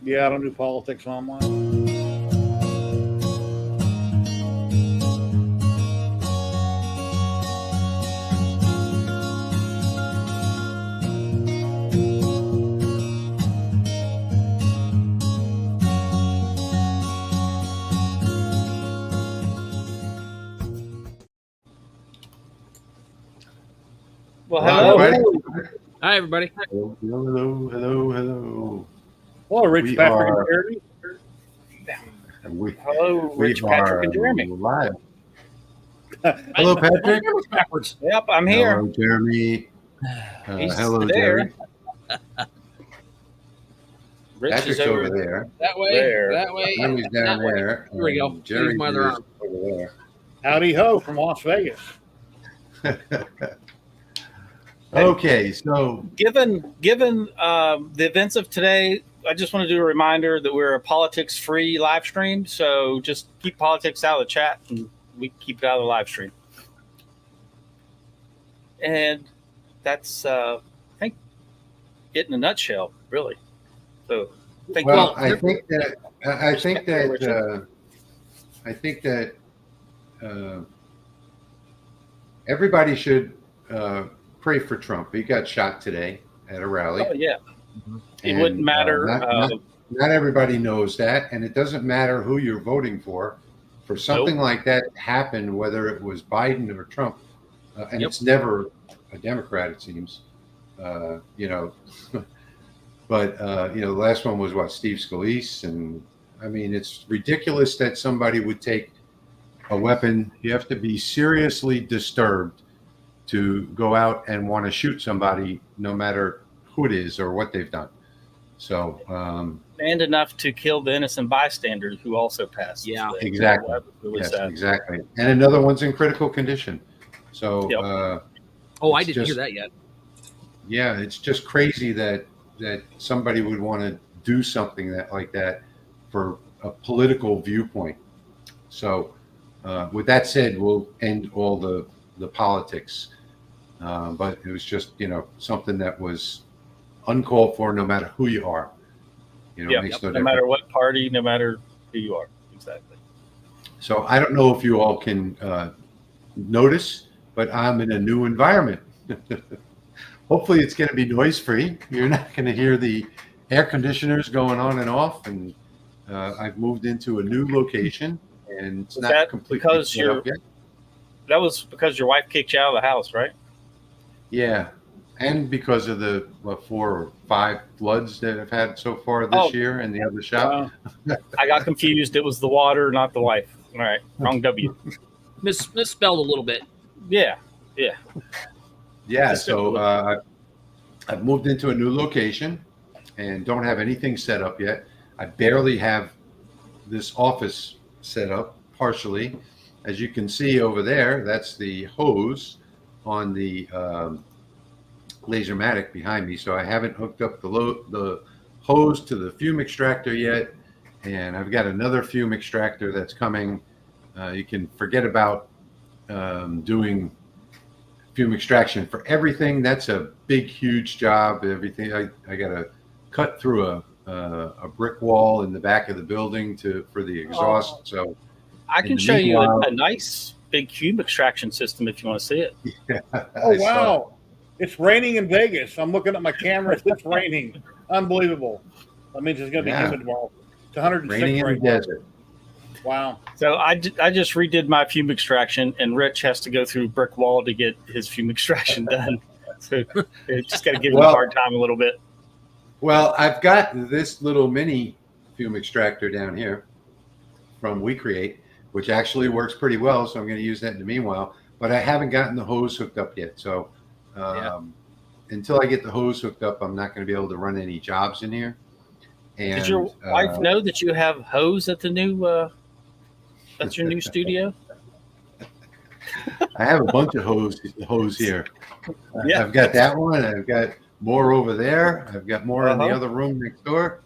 Yeah, I don't do politics online. Well, Hello, hello. everybody. Hi, everybody. Hello. Hello, Rich, We Patrick, and are Jeremy. Hello, we Rich, Patrick, are and Jeremy. live. Hello, My Patrick. camera's backwards. Yep, I'm here. Hello, Jeremy. He's Hello, there. Jerry. Rich Patrick's is over there. That way, There. that way, Jeremy's down that way. there. Here we go. and Jerry Use my other is arm. over Howdy ho from Las Vegas. there. Okay, so Given the events of today, I just want to do a reminder that we're a politics-free live stream. So just keep politics out of the chat, and we keep it out of the live stream. And that's, I think, it in a nutshell, really. So, thank you. well, I think that everybody should pray for Trump. He got shot today at a rally. Oh, yeah. It And, wouldn't matter. Not everybody knows that, and it doesn't matter who you're voting for. For something like that to happen, whether it was Biden or Trump, and Yep. it's never a Democrat, it seems. But the last one was what, Steve Scalise, and I mean, it's ridiculous that somebody would take a weapon. You have to be seriously disturbed to go out and want to shoot somebody, no matter who it is or what they've done. So and enough to kill the innocent bystander who also passed. Yeah. today. Exactly. It was yes, sad. exactly. And another one's in critical condition. So Yep. Oh, I it's didn't just- hear that yet. yeah, it's just crazy that somebody would want to do something like that for a political viewpoint. So with that said, we'll end all the politics. But it was just, something that was uncalled for, no matter who you are. Yep. Makes no No difference. matter what party, no matter who you are. Exactly. So I don't know if you all can notice, but I'm in a new environment. Hopefully it's going to be noise free. You're not going to hear the air conditioners going on and off. And I've moved into a new location, and it's Was not that completely because set up yet. That was because your wife kicked you out of the house, right? Yeah, and because of the 4 or 5 floods that I've had so far this Oh. year in the other shop. I got confused. It was the water, not the wife. All right. Wrong W. Misspelled a little bit. Yeah. Yeah, so I've moved into a new location and don't have anything set up yet. I barely have this office set up partially. As you can see over there, that's the hose on the Lasermatic behind me. So I haven't hooked up the hose to the fume extractor yet. And I've got another fume extractor that's coming. You can forget about doing fume extraction for everything. That's a big, huge job. Everything I got to cut through a brick wall in the back of the building for the exhaust. So I can show you a nice big cube extraction system if you want to see it. Oh, wow. It's raining in Vegas. I'm looking at my camera. It's raining. Unbelievable. That means it's going to be humid tomorrow. It's 106 raining in right the now. desert. Wow. So I just redid my fume extraction, and Rich has to go through brick wall to get his fume extraction done. So just got to give him a hard time a little bit. Well, I've got this little mini fume extractor down here from WeCreate, which actually works pretty well. So I'm going to use that in the meanwhile. But I haven't gotten the hose hooked up yet. So until I get the hose hooked up, I'm not going to be able to run any jobs in here. And, did your wife know that you have hose at the new? That's your new studio. I have a bunch of hose here. Yeah. I've got that one. I've got more over there. I've got more in the other room next door.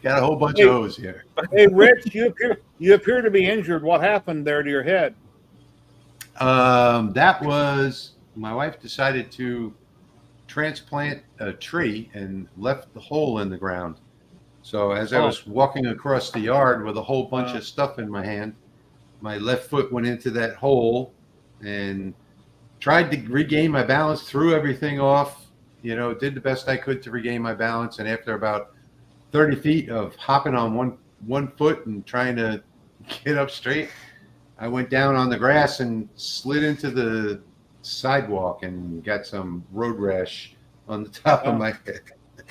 Got a whole bunch of hose here. Hey, Rich, you appear to be injured. What happened there to your head? That was my wife decided to transplant a tree and left the hole in the ground. So as I was walking across the yard with a whole bunch of stuff in my hand, my left foot went into that hole and tried to regain my balance, threw everything off, did the best I could to regain my balance. And after about 30 feet of hopping on one foot and trying to get up straight, I went down on the grass and slid into the sidewalk and got some road rash on the top of my head.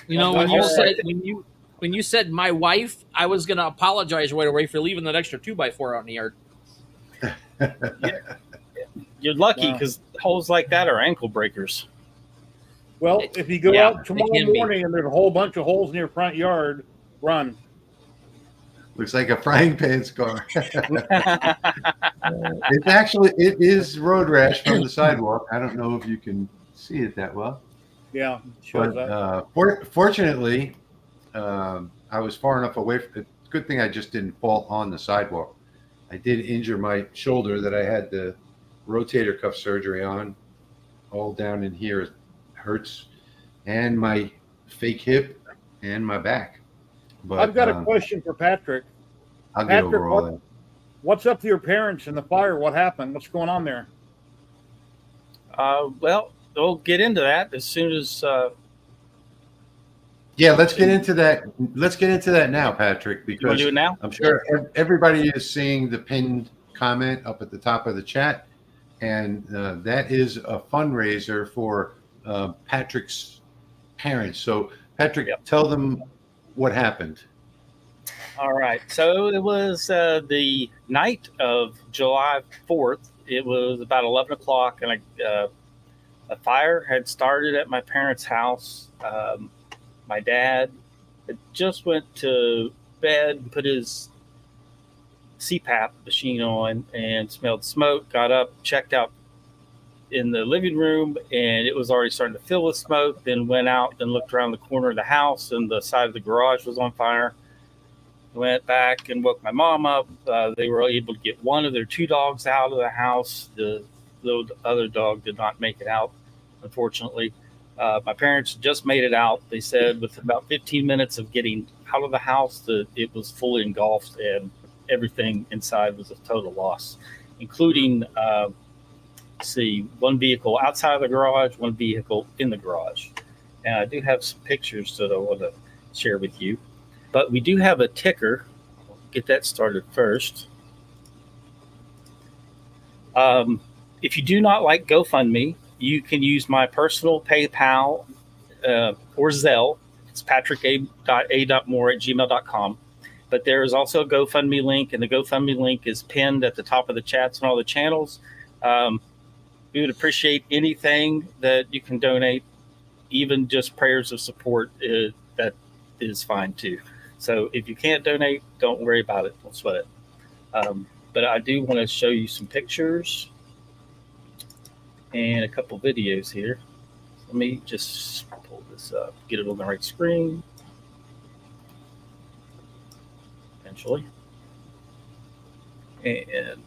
When you said my wife, I was going to apologize right away for leaving that extra 2x4 out in the yard. You're lucky because holes like that are ankle breakers. Well, if you go out tomorrow morning and there's a whole bunch of holes in your front yard, run. Looks like a frying pan scar. It is road rash from the sidewalk. I don't know if you can see it that well. Yeah, sure. But fortunately, I was far enough away. Good thing I just didn't fall on the sidewalk. I did injure my shoulder that I had the rotator cuff surgery on. All down in here hurts, and my fake hip and my back. But I've got a question for Patrick. I'll get over all that. What's up with your parents and the fire? What happened? What's going on there? Well, we'll get into that as soon as. Yeah, let's get into that. Let's get into that now, Patrick, because you want to do it now? I'm sure everybody is seeing the pinned comment up at the top of the chat, and that is a fundraiser for Patrick's parents. So, Patrick, tell them what happened. All right. So it was the night of July 4th. It was about 11 o'clock, and a fire had started at my parents' house. My dad had just went to bed and put his CPAP machine on and smelled smoke, got up, checked out in the living room, and it was already starting to fill with smoke, then went out and looked around the corner of the house, and the side of the garage was on fire. Went back and woke my mom up. They were able to get one of their two dogs out of the house. The other dog did not make it out, unfortunately. My parents just made it out. They said with about 15 minutes of getting out of the house that it was fully engulfed and everything inside was a total loss, including, one vehicle outside of the garage, one vehicle in the garage. And I do have some pictures that I want to share with you. But we do have a ticker. I'll get that started first. If you do not like GoFundMe, you can use my personal PayPal or Zelle. It's patrick.a.more@gmail.com. But there is also a GoFundMe link, and the GoFundMe link is pinned at the top of the chats on all the channels. We would appreciate anything that you can donate, even just prayers of support. That is fine too. So if you can't donate, don't worry about it. Don't sweat it. But I do want to show you some pictures and a couple videos here. Let me just pull this up, get it on the right screen. Eventually. And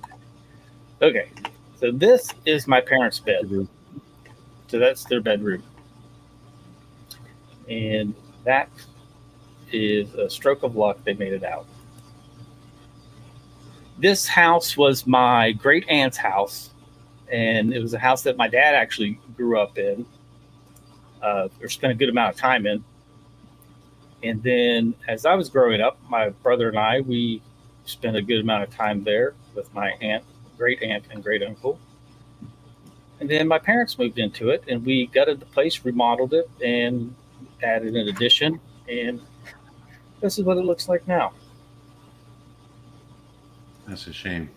okay, so this is my parents' bed. So that's their bedroom. And that is a stroke of luck. They made it out. This house was my great aunt's house, and it was a house that my dad actually grew up in, or spent a good amount of time in. And then as I was growing up, my brother and I, we spent a good amount of time there with my aunt, great aunt, and great uncle. And then my parents moved into it, and we gutted the place, remodeled it, and added an addition. And this is what it looks like now. That's a shame.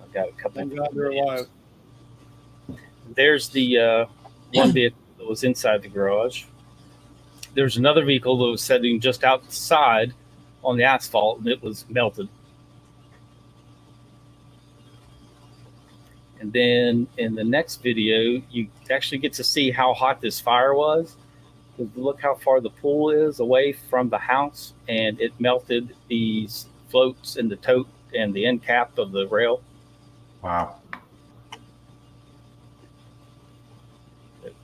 I've got a couple. Thank God they're alive. There's the one vehicle that was inside the garage. There's another vehicle that was sitting just outside on the asphalt, and it was melted. And then in the next video, you actually get to see how hot this fire was. Look how far the pool is away from the house, and it melted these floats in the tote and the end cap of the rail. Wow.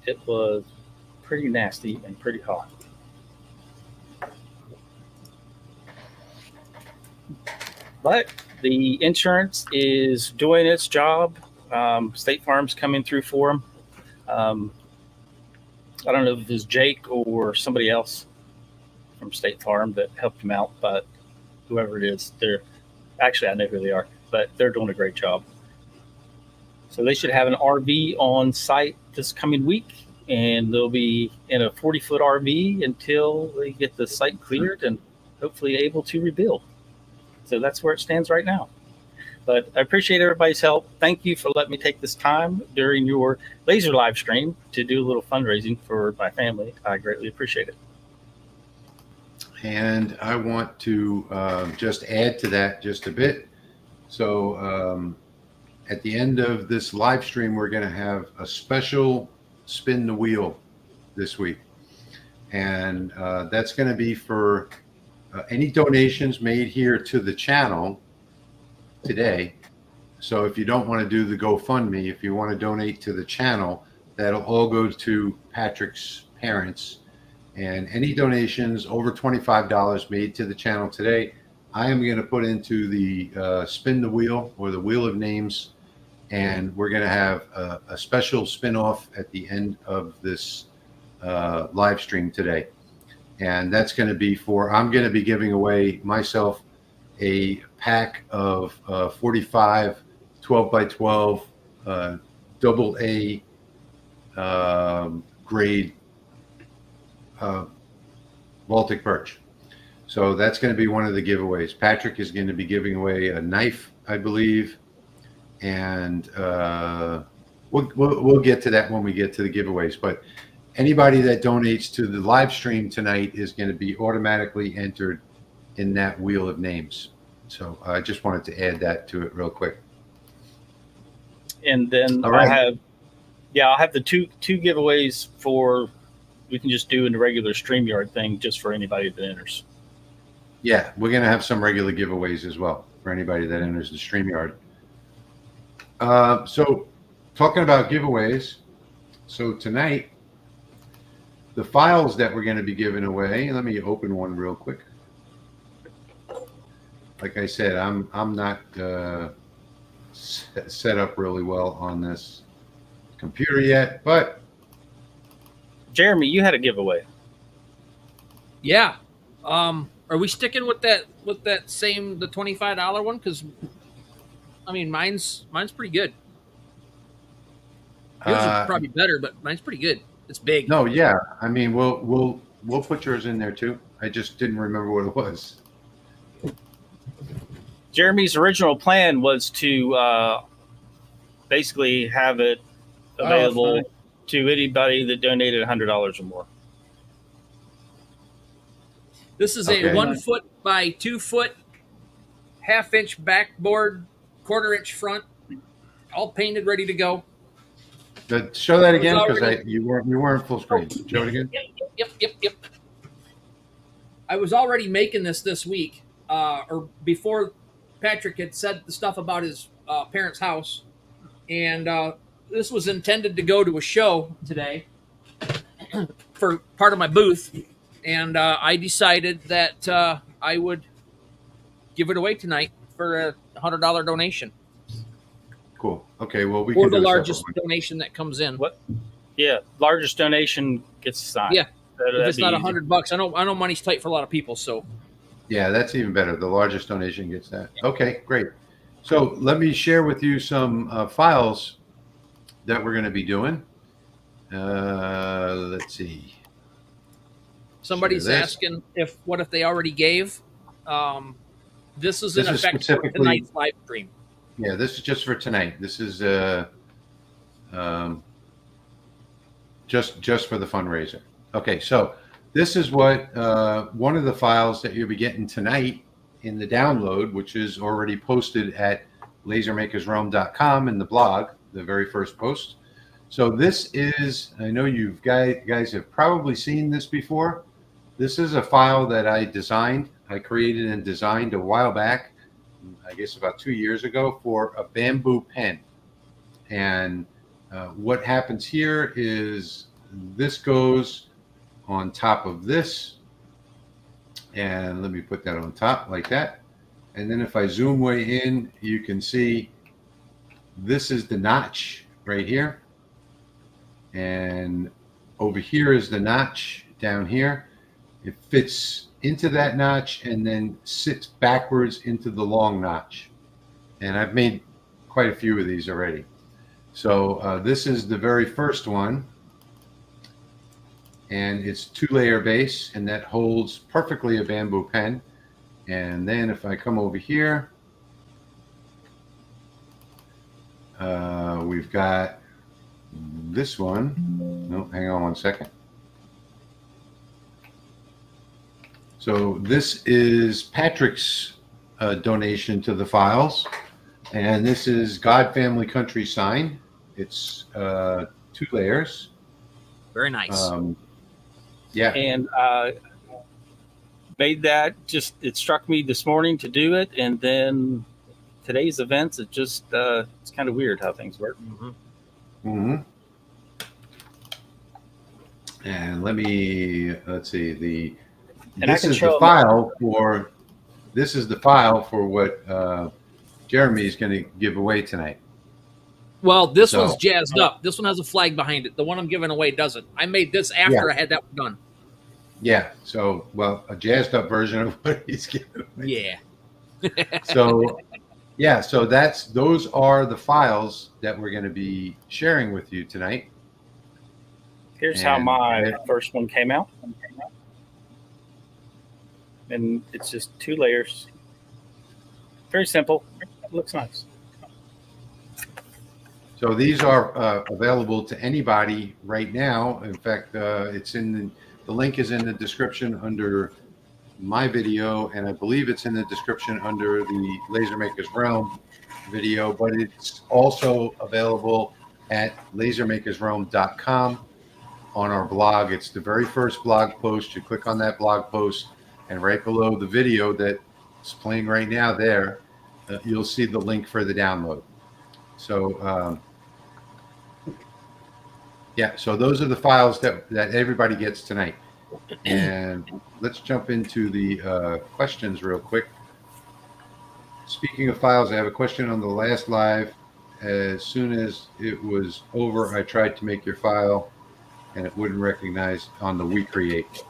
It was pretty nasty and pretty hot. But the insurance is doing its job. State Farm's coming through for them. I don't know if it was Jake or somebody else from State Farm that helped him out, but whoever it is, I know who they are, but they're doing a great job. So they should have an RV on site this coming week, and they'll be in a 40-foot RV until they get the site cleared and hopefully able to rebuild. So that's where it stands right now. But I appreciate everybody's help. Thank you for letting me take this time during your laser live stream to do a little fundraising for my family. I greatly appreciate it. And I want to just add to that just a bit. So at the end of this live stream, we're going to have a special spin the wheel this week. And that's going to be for any donations made here to the channel today. So if you don't want to do the GoFundMe, if you want to donate to the channel, that'll all go to Patrick's parents. And any donations over $25 made to the channel today, I am going to put into the spin the wheel, or the wheel of names, and we're going to have a special spin-off at the end of this live stream today. And that's going to be I'm going to be giving away myself a pack of 45 12x12 double A grade Baltic birch. So that's going to be one of the giveaways. Patrick is going to be giving away a knife, I believe, and we'll get to that when we get to the giveaways. But anybody that donates to the live stream tonight is going to be automatically entered in that wheel of names. So I just wanted to add that to it real quick. And then All right. I'll have the two giveaways we can just do in the regular StreamYard thing just for anybody that enters. Yeah, we're going to have some regular giveaways as well for anybody that enters the StreamYard. So talking about giveaways, so tonight, the files that we're going to be giving away, let me open one real quick. Like I said, I'm not set up really well on this computer yet, but Jeremy, you had a giveaway. Yeah. Are we sticking with that the $25 one? Because I mean, mine's pretty good. Yours is probably better, but mine's pretty good. It's big. no, yeah. I mean, we'll put yours in there too. I just didn't remember what it was. Jeremy's original plan was to basically have it available to anybody that donated $100 or more. This is Okay. a 1 foot by 2 foot, 1/2 inch backboard, 1/4 inch front, all painted, ready to go. Show that again, because you weren't full screen. Show it again. Yep. I was already making this week, or before Patrick had said the stuff about his parents' house, and this was intended to go to a show today for part of my booth, and I decided that I would give it away tonight for a $100 donation, Cool. Okay. Well, we or can the do a largest separate one. donation that comes in. What? Yeah, largest donation gets signed. Yeah. That'd If it's be not easy. $100, I know money's tight for a lot of people, so. Yeah, that's even better. The largest donation gets that. Okay, great. So let me share with you some files that we're going to be doing. Let's see. Somebody's Share this. asking what if they already gave. This is in This is effect for specifically- tonight's live stream. Yeah, this is just for tonight. This is just for the fundraiser. Okay, so this is what one of the files that you'll be getting tonight in the download, which is already posted at lasermakersrealm.com in the blog, the very first post. So this is, I know you guys have probably seen this before. This is a file that I created and designed a while back, I guess about 2 years ago, for a bamboo pen. And what happens here is this goes on top of this. And let me put that on top like that. And then if I zoom way in, you can see this is the notch right here. And over here is the notch down here. It fits into that notch and then sits backwards into the long notch. And I've made quite a few of these already. So this is the very first one. And it's 2-layer base, and that holds perfectly a bamboo pen. And then if I come over here, we've got this one. No, hang on one second. So this is Patrick's donation to the files, and this is God Family Country sign. It's 2 layers. Very nice. Yeah. And made that, just it struck me this morning to do it, and then today's events, it just it's kind of weird how things work. And let's see, And this is the file for what Jeremy is going to give away tonight. Well, this one's jazzed up. This one has a flag behind it. The one I'm giving away doesn't. I made this after I had that one done. Yeah. So, well, a jazzed up version of what he's giving away. Yeah. So, yeah. So those are the files that we're going to be sharing with you tonight. Here's how my first one came out. And it's just 2 layers. Very simple. It looks nice. So these are available to anybody right now. In fact, it's in the link is in the description under my video, and I believe it's in the description under the Laser Makers Realm video, but it's also available at lasermakersrealm.com on our blog. It's the very first blog post. You click on that blog post, and right below the video that's playing right now there, you'll see the link for the download. So, yeah, so those are the files that everybody gets tonight. And let's jump into the questions real quick. Speaking of files, I have a question on the last live. As soon as it was over, I tried to make your file, and it wouldn't recognize on the We Create.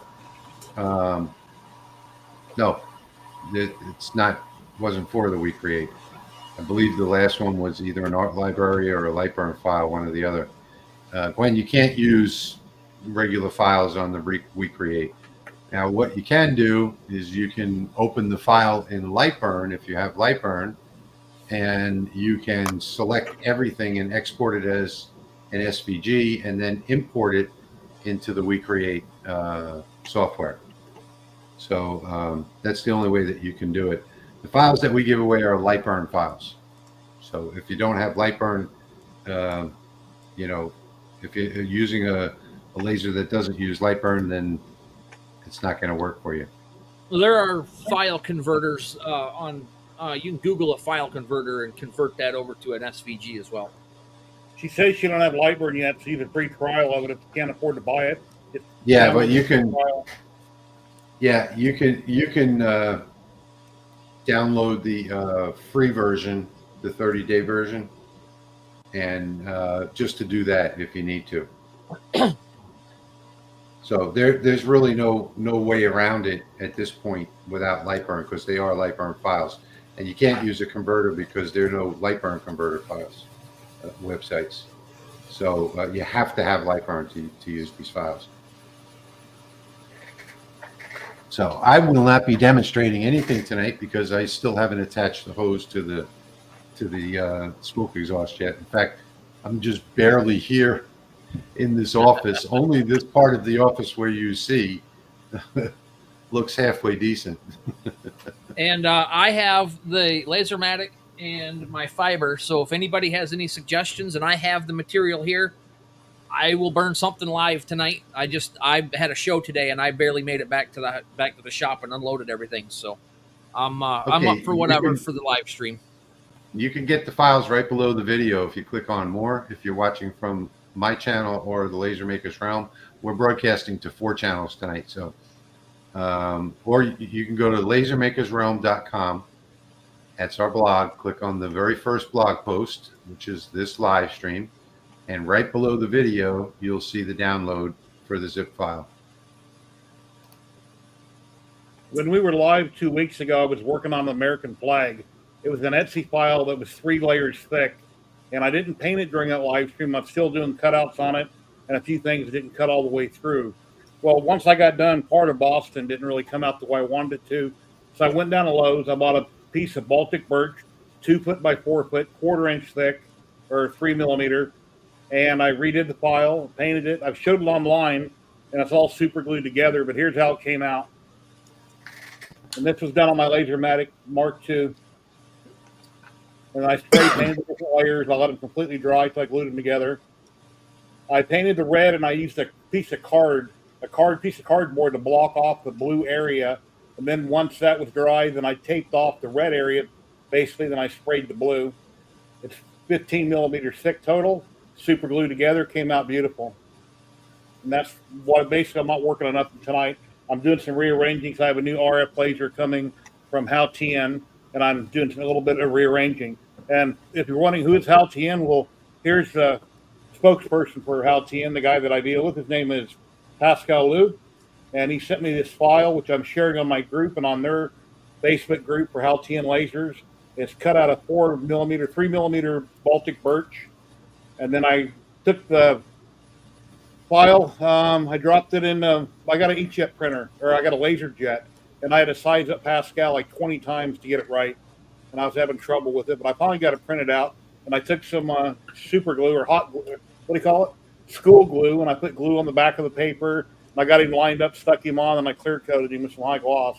No, it's not. Wasn't for the We Create. I believe the last one was either an art library or a Lightburn file, one or the other. Gwen, you can't use regular files on the We Create. Now, what you can do is you can open the file in Lightburn if you have Lightburn, and you can select everything and export it as an SVG and then import it into the We Create software. So that's the only way that you can do it. The files that we give away are Lightburn files. So if you don't have Lightburn, you know, if you're using a laser that doesn't use Lightburn, then it's not going to work for you. Well, there are file converters on. You can Google a file converter and convert that over to an SVG as well. She says she don't have Lightburn yet, so you have a free trial of it if you can't afford to buy it. Yeah, but you can. Yeah, you can download the free version, the 30-day version, and just to do that if you need to. So there's really no way around it at this point without Lightburn, because they are Lightburn files, and you can't use a converter because there are no Lightburn converter files websites. So you have to have Lightburn to use these files. So I will not be demonstrating anything tonight because I still haven't attached the hose to the smoke exhaust yet. In fact, I'm just barely here in this office. Only this part of the office where you see looks halfway decent. And I have the Lasermatic and my fiber. So if anybody has any suggestions, and I have the material here, I will burn something live tonight. I had a show today, and I barely made it back to the shop and unloaded everything. So I'm up for whatever for the live stream. You can get the files right below the video if you click on more. If you're watching from my channel or the Laser Makers Realm. We're broadcasting to 4 channels tonight. So, or you can go to lasermakersrealm.com. That's our blog. Click on the very first blog post, which is this live stream. And right below the video, you'll see the download for the zip file. When we were live 2 weeks ago, I was working on the American flag. It was an Etsy file that was 3 layers thick, and I didn't paint it during that live stream. I'm still doing cutouts on it, and a few things didn't cut all the way through. Well, once I got done, part of Boston didn't really come out the way I wanted it to. So I went down to Lowe's. I bought a piece of Baltic birch, 2 foot by 4 foot, 1/4 inch thick, or 3 millimeter. And I redid the file, painted it. I've showed it online, and it's all super glued together, but here's how it came out. And this was done on my Lasermatic Mark II. And I spray painted the different layers. I let them completely dry until I glued them together. I painted the red, and I used a piece of piece of cardboard to block off the blue area. And then once that was dry, then I taped off the red area. Basically, then I sprayed the blue. It's 15 millimeters thick total, super glued together, came out beautiful. And that's what basically I'm not working on nothing tonight. I'm doing some rearranging because I have a new RF laser coming from HTL, and I'm doing a little bit of rearranging. And if you're wondering who is HTL, well, here's the spokesperson for HTL, the guy that I deal with. His name is Pascal Lou, and he sent me this file, which I'm sharing on my group and on their Facebook group for HTL lasers. It's cut out of 4 millimeter, 3 millimeter Baltic birch, and then I took the file. I dropped it in. I got an inkjet printer, or I got a laser jet, and I had to size up Pascal like 20 times to get it right, and I was having trouble with it. But I finally got it printed out, and I took some super glue or hot glue, what do you call it? School glue, and I put glue on the back of the paper. And I got him lined up, stuck him on, and I clear coated him with some high gloss.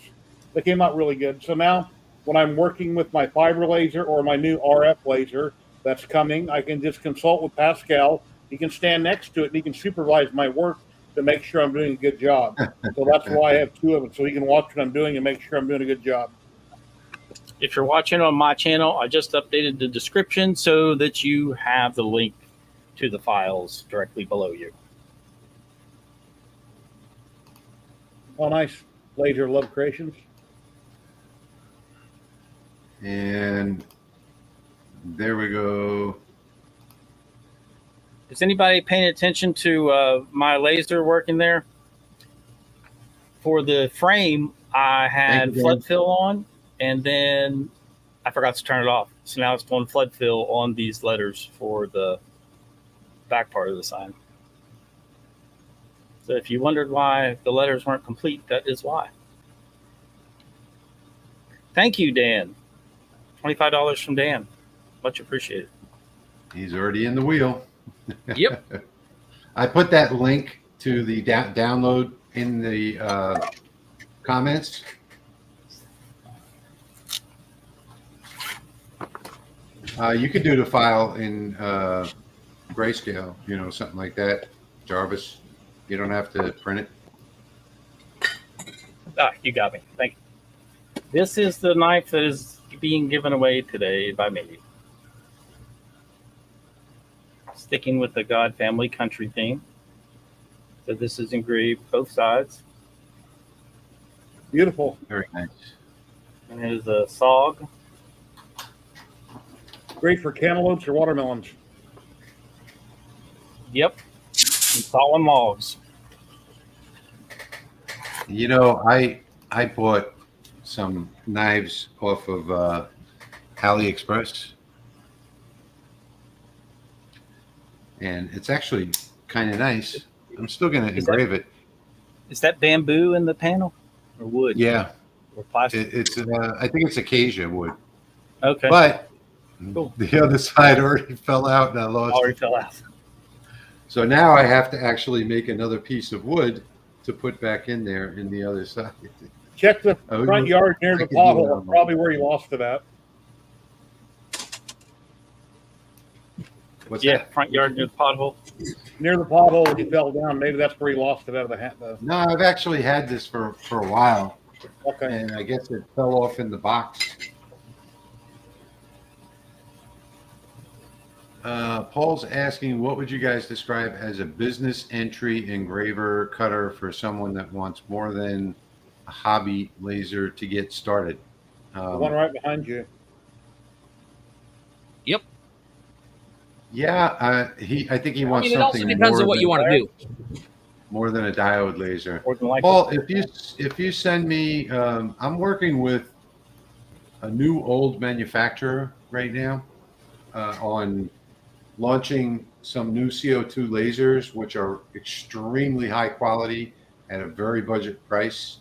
They came out really good. So now, when I'm working with my fiber laser or my new RF laser that's coming, I can just consult with Pascal. He can stand next to it, and he can supervise my work to make sure I'm doing a good job. So that's why I have 2 of them, so he can watch what I'm doing and make sure I'm doing a good job. If you're watching on my channel, I just updated the description so that you have the link to the files directly below you. Oh, nice. Laser Love Creations. And there we go. Is anybody paying attention to my laser working there? For the frame, I had flood fill on, and then I forgot to turn it off. So now it's going flood fill on these letters for the back part of the sign. So if you wondered why the letters weren't complete, that is why. Thank you, Dan. $25 from Dan. Much appreciated. He's already in the wheel. Yep. I put that link to the download in the comments. You could do the file in grayscale, something like that. Jarvis, you don't have to print it. Ah, you got me. Thank you. This is the knife that is being given away today by me. Sticking with the God, Family, Country theme. So this is engraved both sides. Beautiful. Very nice. And it is a SOG. Great for cantaloupes or watermelons. Yep. And solemn logs. I bought some knives off of AliExpress. And it's actually kind of nice. I'm still going to engrave it. Is that bamboo in the panel or wood? Yeah. Or plastic? It's I think it's acacia wood. Okay. But cool. The other side already fell out and I lost Already it. fell out. So now I have to actually make another piece of wood to put back in there in the other side. Check the front yard near the pothole. Probably where you lost it at. What's Yeah, that? front yard near the pothole. Near the pothole when you fell down. Maybe that's where you lost it out of the hat, though. No, I've actually had this for a while. Okay. And I guess it fell off in the box. Paul's asking, what would you guys describe as a business entry engraver cutter for someone that wants more than a hobby laser to get started? The one right behind you. Yep. Yeah, I think he wants it also something depends more on what than, you want to do. more than a diode laser. More than likely. Paul, if you send me, I'm working with a new old manufacturer right now on launching some new CO2 lasers, which are extremely high quality at a very budget price.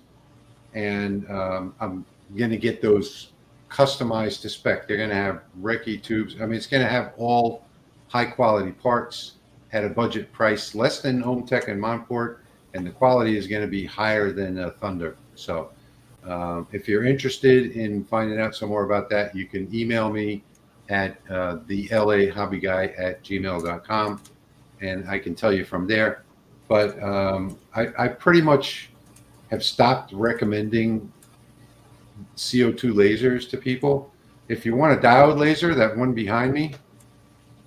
And I'm going to get those customized to spec. They're going to have Reiki tubes. I mean, it's going to have all high quality parts at a budget price less than OhmTech and Montport, and the quality is going to be higher than Thunder. So if you're interested in finding out some more about that, you can email me at thelasermakersrealm@gmail.com, and I can tell you from there. But I pretty much have stopped recommending CO2 lasers to people. If you want a diode laser, that one behind me,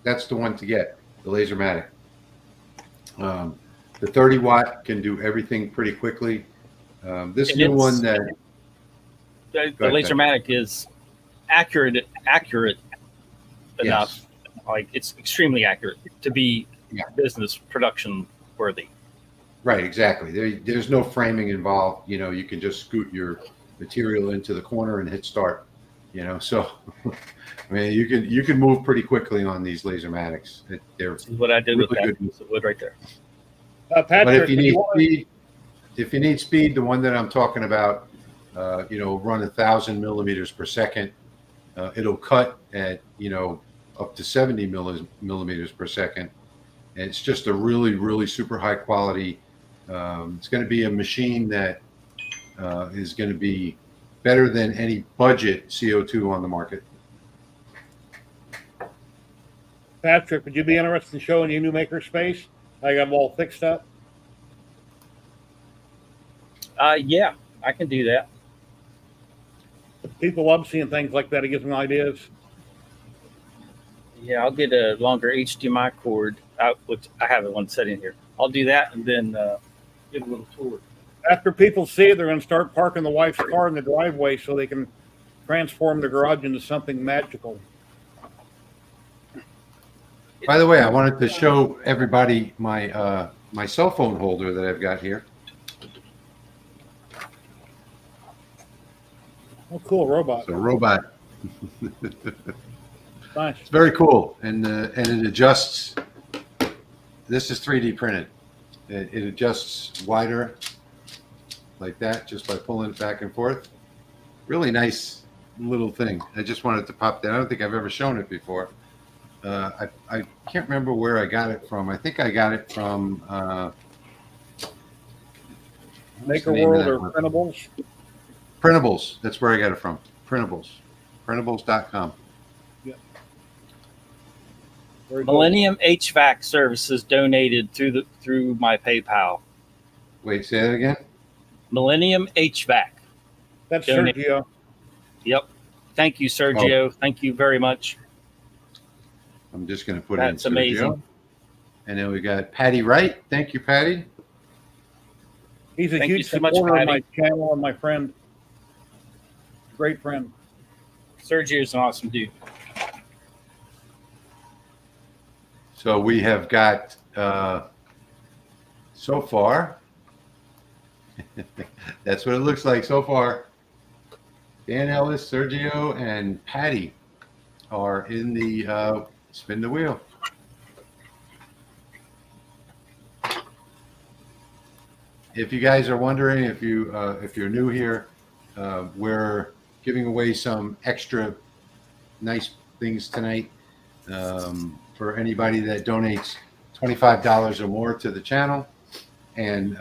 that's the one to get, the Lasermatic. The 30 watt can do everything pretty quickly. This And new it's- one that The Go ahead, Lasermatic is accurate enough. Like, it's extremely accurate to be Yeah. business production worthy. Right, exactly. There's no framing involved. You know, you can just scoot your material into the corner and hit start. You know, so I mean, you can move pretty quickly on these Lasermatics. They're This is what I did with really that good. piece of wood right there. Patrick, But if you do need want- speed, the one that I'm talking about, you know, run 1,000 millimeters per second. It'll cut at, you know, up to 70 millimeters per second. And it's just a really, really super high quality. It's going to be a machine that is going to be better than any budget CO2 on the market. Patrick, would you be interested in showing your new makerspace? I got them all fixed up. Yeah, I can do that. People love seeing things like that. It gives them ideas. Yeah, I'll get a longer HDMI cord out, which I have one sitting here. I'll do that and then give a little tour. After people see it, they're going to start parking the wife's car in the driveway so they can transform the garage into something magical. By the way, I wanted to show everybody my my cell phone holder that I've got here. Oh, cool robot. It's a robot. Nice. It's very cool, and it adjusts. This is 3D printed. It adjusts wider like that just by pulling it back and forth. Really nice little thing. I just wanted to pop that. I don't think I've ever shown it before. I can't remember where I got it from. I think I got it from what's the Maker name of World that or one? printables. Printables. That's where I got it from. Printables. Printables.com. Very cool. Millennium HVAC Services donated through my PayPal. Wait, say that again? Millennium HVAC. That's Donate. Sergio. Yep. Thank you, Sergio. Thank you very much. I'm just going to put That's in Sergio. amazing. And then we got Patty Wright. Thank you, Patty. He's a Thank you huge so much, supporter of my Patty. channel and my friend. Great friend. Sergio's an awesome dude. So we have got so far. That's what it looks like so far. Dan Ellis, Sergio, and Patty are in the spin the wheel. If you guys are wondering, if you're new here, we're giving away some extra nice things tonight for anybody that donates $25 or more to the channel, and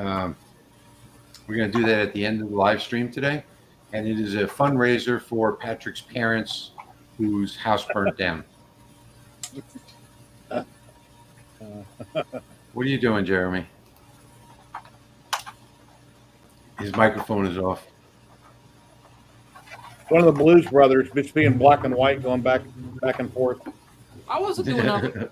we're going to do that at the end of the live stream today. And it is a fundraiser for Patrick's parents whose house burnt down. What are you doing, Jeremy? His microphone is off. One of the Blues Brothers, just being black and white, going back and forth. I wasn't doing nothing.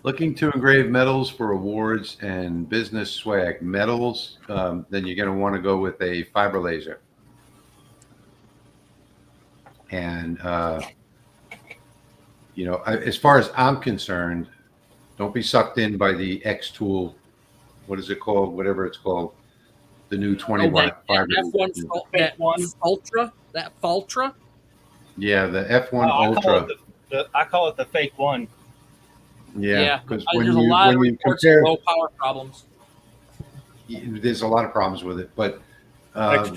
Looking to engrave metals for awards and business swag. Metals, then you're going to want to go with a fiber laser. And, as far as I'm concerned, don't be sucked in by the X tool. What is it called? Whatever it's called. The new 20-watt fiber. F1 Ultra? That Ultra? Yeah, the F1 Ultra. I call it the fake one. Yeah, because there's a lot of reports of low power problems. There's a lot of problems with it. But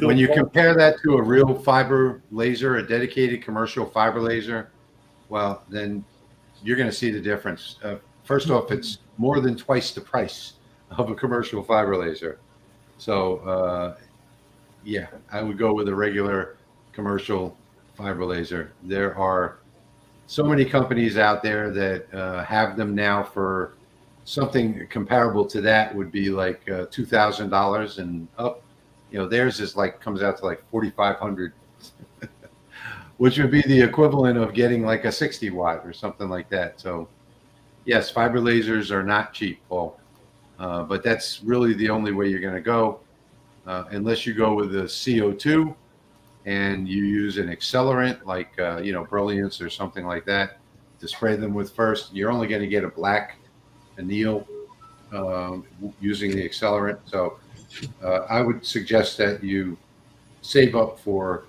when you compare that to a real fiber laser, a dedicated commercial fiber laser, well, then you're going to see the difference. First off, it's more than twice the price of a commercial fiber laser. So, yeah, I would go with a regular commercial fiber laser. There are so many companies out there that have them now for something comparable to that would be like $2,000 and up. Theirs is comes out to like $4,500, which would be the equivalent of getting like a 60 watt or something like that. So yes, fiber lasers are not cheap, Paul, but that's really the only way you're going to go, unless you go with the CO2 and you use an accelerant like brilliance or something like that to spray them with first. You're only going to get a black anneal using the accelerant. So I would suggest that you save up for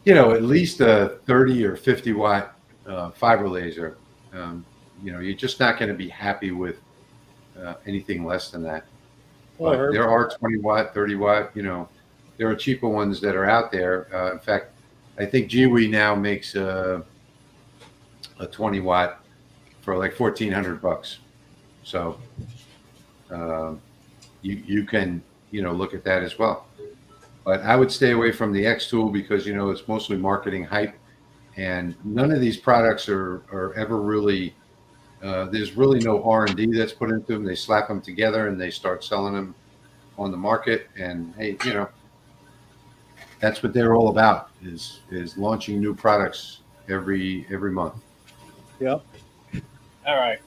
at least a 30 or 50 watt fiber laser. You're just not going to be happy with anything less than that. But there are 20 watt, 30 watt, there are cheaper ones that are out there. In fact, I think GWE now makes a 20 watt for like $1,400. So you can look at that as well. But I would stay away from the X tool because it's mostly marketing hype, and none of these products are ever really. There's really no R&D that's put into them. They slap them together and they start selling them on the market. And hey, that's what they're all about is launching new products every month. Yeah. All right.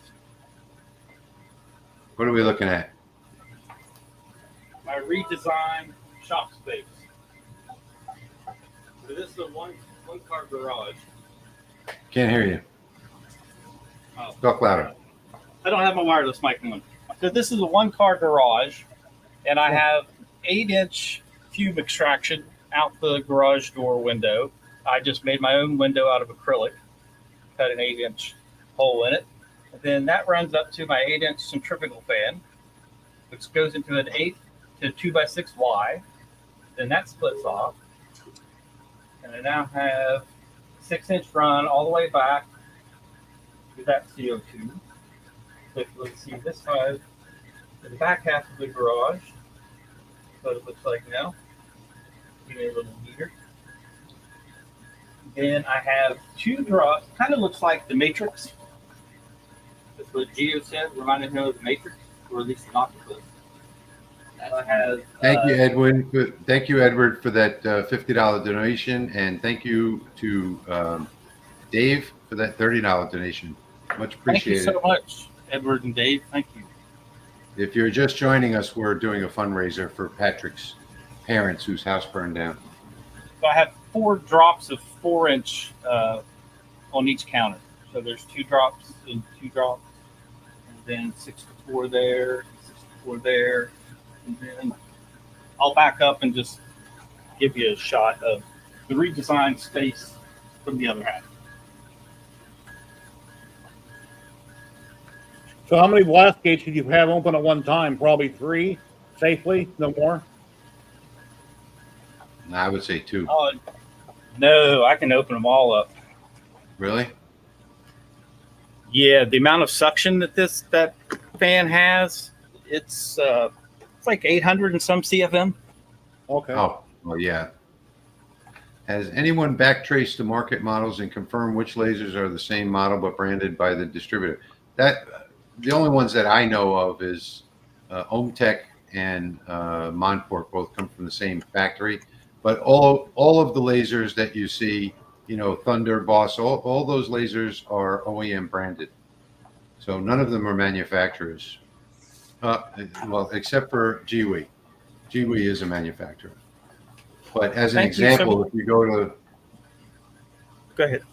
What are we looking at? My redesigned shop space. So this is a one car garage. Can't hear you. Oh. Talk louder. I don't have my wireless mic on. So this is a one car garage, and I have 8-inch fume extraction out the garage door window. I just made my own window out of acrylic, cut an 8-inch hole in it. And then that runs up to my 8-inch centrifugal fan, which goes into an 8 to 2x6Y. Then that splits off. And I now have a 6-inch run all the way back to that CO2. So let's see this side, the back half of the garage. What it looks like now. Give me a little meter. Then I have 2 drops. Kind of looks like the Matrix. That's what Geo said. Reminded him of the Matrix, or at least an octopus. I have. Thank you, Edwin. Thank you, Edward, for that $50 donation, and thank you to Dave for that $30 donation. Much appreciated. Thank you so much, Edward and Dave. Thank you. If you're just joining us, we're doing a fundraiser for Patrick's parents whose house burned down. So I have 4 drops of 4-inch on each counter. So there's 2 drops and 2 drops, and then 6 to 4 there, 6 to 4 there, and then I'll back up and just give you a shot of the redesigned space from the other half. So how many blast gates did you have open at one time? Probably 3, safely, no more? I would say 2. Oh, no, I can open them all up. Really? Yeah, the amount of suction that fan has, it's like 800 and some CFM. Okay. Oh, well, yeah. Has anyone backtraced the market models and confirmed which lasers are the same model but branded by the distributor? The only ones that I know of is Omtech and Monport both come from the same factory, but all of the lasers that you see, Thunder, Boss, all those lasers are OEM branded. So none of them are manufacturers. Well, except for Giwi. Giwi is a manufacturer. But as an Thank you so example, much. if you go to Go ahead.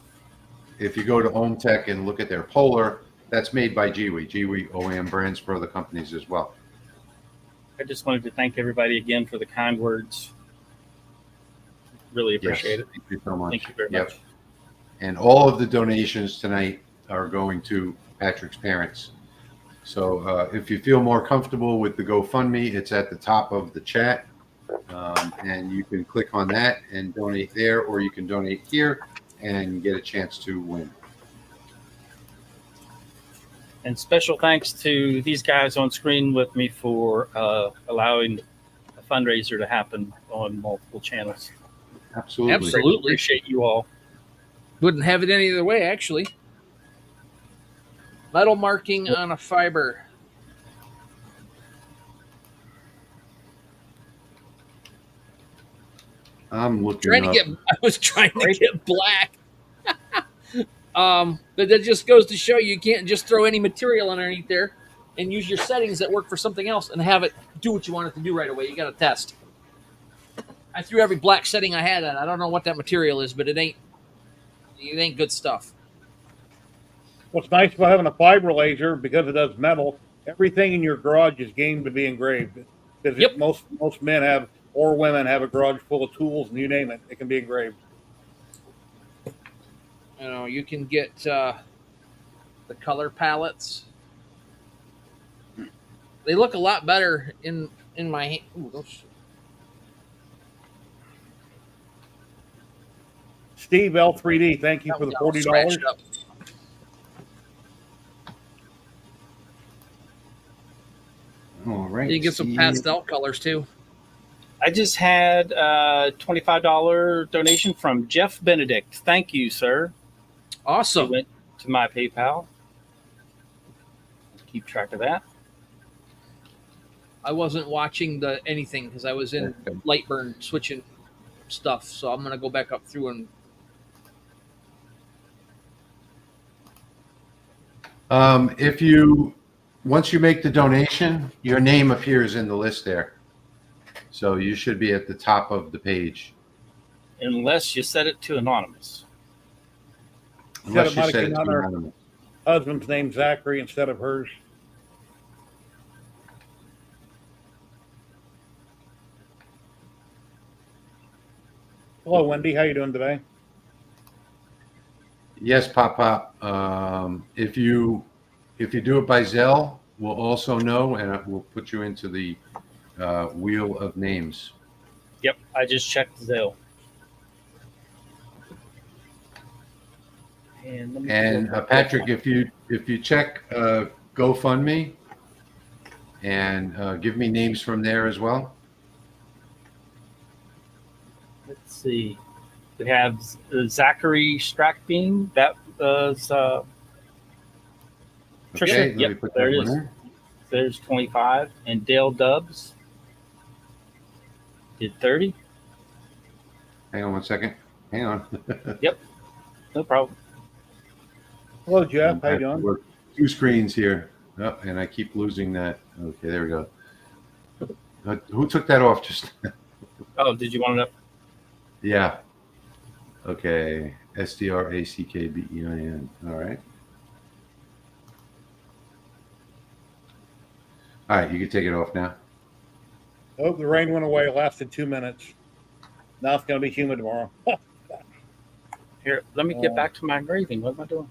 Omtech and look at their Polar, that's made by Giwi. Giwi OEM brands for other companies as well. I just wanted to thank everybody again for the kind words. Really appreciate it. Thank you so much. Thank you very Yep. much. And all of the donations tonight are going to Patrick's parents. So if you feel more comfortable with the GoFundMe, it's at the top of the chat. And you can click on that and donate there, or you can donate here and get a chance to win. And special thanks to these guys on screen with me for allowing a fundraiser to happen on multiple channels. Absolutely. Absolutely. Appreciate you all. Wouldn't have it any other way, actually. Metal marking on a fiber. I'm looking I was trying to get black. But that just goes to show you can't just throw any material underneath there and use your settings that work for something else and have it do what you want it to do right away. You got to test. I threw every black setting I had at. I don't know what that material is, but it ain't good stuff. What's nice about having a fiber laser, because it does metal, everything in your garage is game to be engraved. Because Yep. most men have, or women have, a garage full of tools, and you name it, it can be engraved. You can get the color palettes. They look a lot better in my hand. Ooh, those. Steve L3D, thank you for the $40. Scratched up. All right. You can get some pastel colors too. I just had a $25 donation from Jeff Benedict. Thank you, sir. Awesome. It went to my PayPal. Keep track of that. I wasn't watching anything because I was in Lightburn switching stuff. So I'm gonna go back up through and. Once you make the donation, your name appears in the list there. So you should be at the top of the page. Unless you set it to anonymous. Unless It you might set have it been to on her anonymous. husband's name, Zachary, instead of hers. Hello, Wendy. How you doing today? Yes, Pop. If you do it by Zelle, we'll also know, and we'll put you into the wheel of names. Yep, I just checked Zelle. And, let me And Patrick, if you check GoFundMe and give me names from there as well. let's see. We have Zachary Strackbeam. That was Trisha. Okay, let me Yep, put there that it one is. in. There's 25. And Dale Dubs did 30. Hang on one second. Hang on. No problem. Hello, Jeff. How I you have to doing? work two screens here. Oh, and I keep losing that. Okay, there we go. Who took that off just? Oh, did you want to know? Yeah. Okay. STRACKBEIN. All right. All right, you can take it off now. Oh, the rain went away. It lasted 2 minutes. Now it's going to be humid tomorrow. Here, let me get back to my engraving. What am I doing?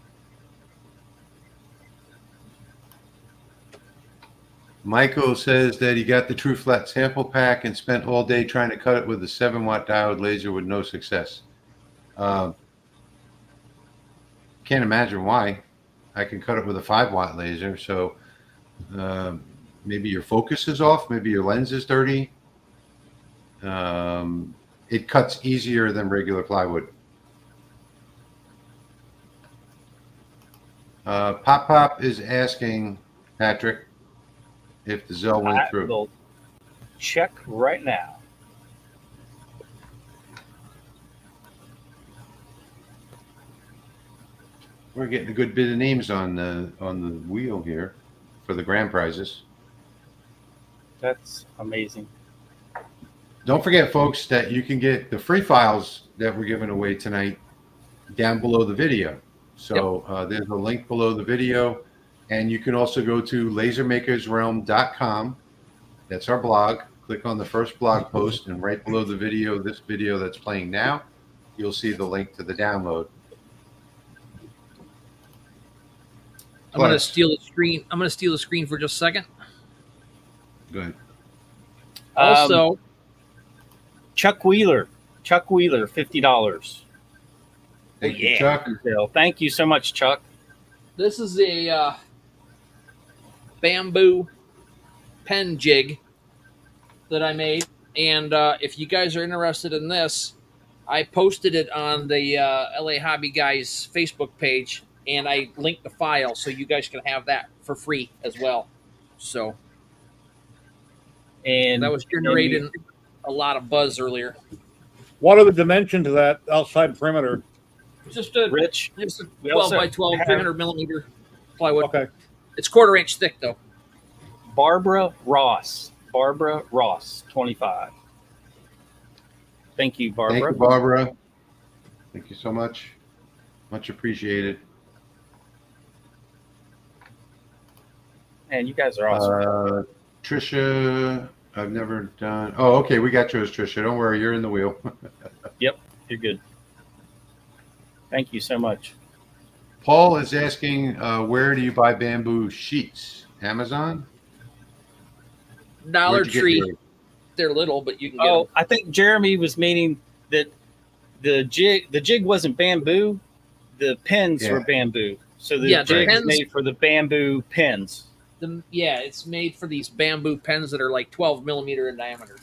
Michael says that he got the True Flat sample pack and spent all day trying to cut it with a 7-watt diode laser with no success. Can't imagine why. I can cut it with a 5-watt laser. So maybe your focus is off. Maybe your lens is dirty. It cuts easier than regular plywood. Pop is asking, Patrick, if the Zelle went I through. will check right now. We're getting a good bit of names on the wheel here for the grand prizes. That's amazing. Don't forget, folks, that you can get the free files that we're giving away tonight down below the video. So there's a link below the video, and you can also go to lasermakersrealm.com. That's our blog. Click on the first blog post, and right below the video, this video that's playing now, you'll see the link to the download. I'm going to steal the screen. I'm going to steal the screen for just a second. Good. Also, Chuck Wheeler, $50. Thank you, Chuck. Thank you so much, Chuck. This is a bamboo pen jig that I made, and if you guys are interested in this, I posted it on the LA Hobby Guy's Facebook page, and I linked the file so you guys can have that for free as well. So, And that was generating a lot of buzz earlier. What are the dimensions of that outside perimeter? Just a Rich, 12 by 12, 300 millimeter plywood. Okay. It's 1/4 inch thick though. Barbara Ross, 25. Thank you, Barbara. Thank you, Barbara. Thank you so much. Much appreciated. And you guys are awesome. Trisha, I've never done. Oh, okay. We got yours, Trisha. Don't worry. You're in the wheel. Yep, you're good. Thank you so much. Paul is asking, where do you buy bamboo sheets? Amazon? Dollar Where'd you get Tree. yours? They're little, but you can get Oh, them. I think Jeremy was meaning that the jig wasn't bamboo. The pins were bamboo. So the jig is made for the bamboo pins. It's made for these bamboo pens that are like 12 millimeter in diameter.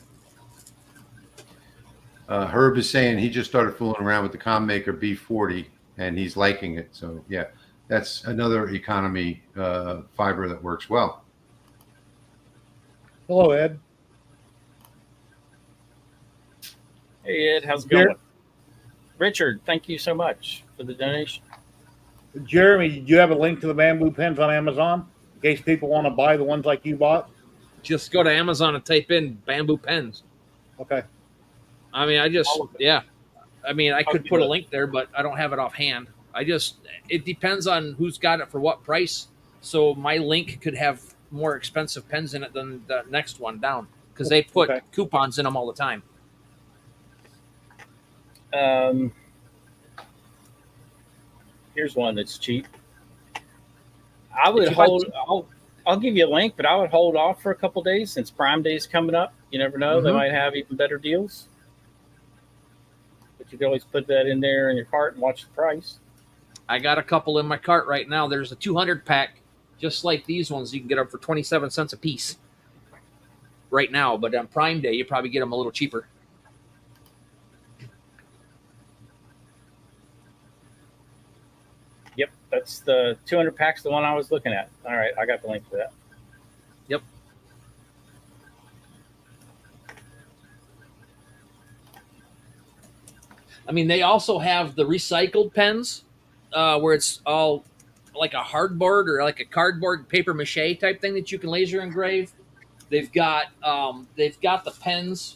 Herb is saying he just started fooling around with the ComMaker B40 and he's liking it. So yeah, that's another economy fiber that works well. Hello, Ed. Hey, Ed, how's it going? Richard, thank you so much for the donation. Jeremy, do you have a link to the bamboo pens on Amazon in case people want to buy the ones like you bought? Just go to Amazon and type in bamboo pens. Okay. I mean, I could put a link there, but I don't have it offhand. It depends on who's got it for what price. So my link could have more expensive pens in it than the next one down because they put coupons in them all the time. Here's one that's cheap. I would I'll give you a link, but I would hold off for a couple days since Prime Day is coming up. You never know; they might have even better deals. But you can always put that in there in your cart and watch the price. I got a couple in my cart right now. There's a 200 pack, just like these ones. You can get them for 27 cents a piece right now. But on Prime Day, you probably get them a little cheaper. Yep, that's the 200 packs, the one I was looking at. All right, I got the link for that. Yep. I mean, they also have the recycled pens where it's all like a hardboard or like a cardboard paper mache type thing that you can laser engrave. They've got the pens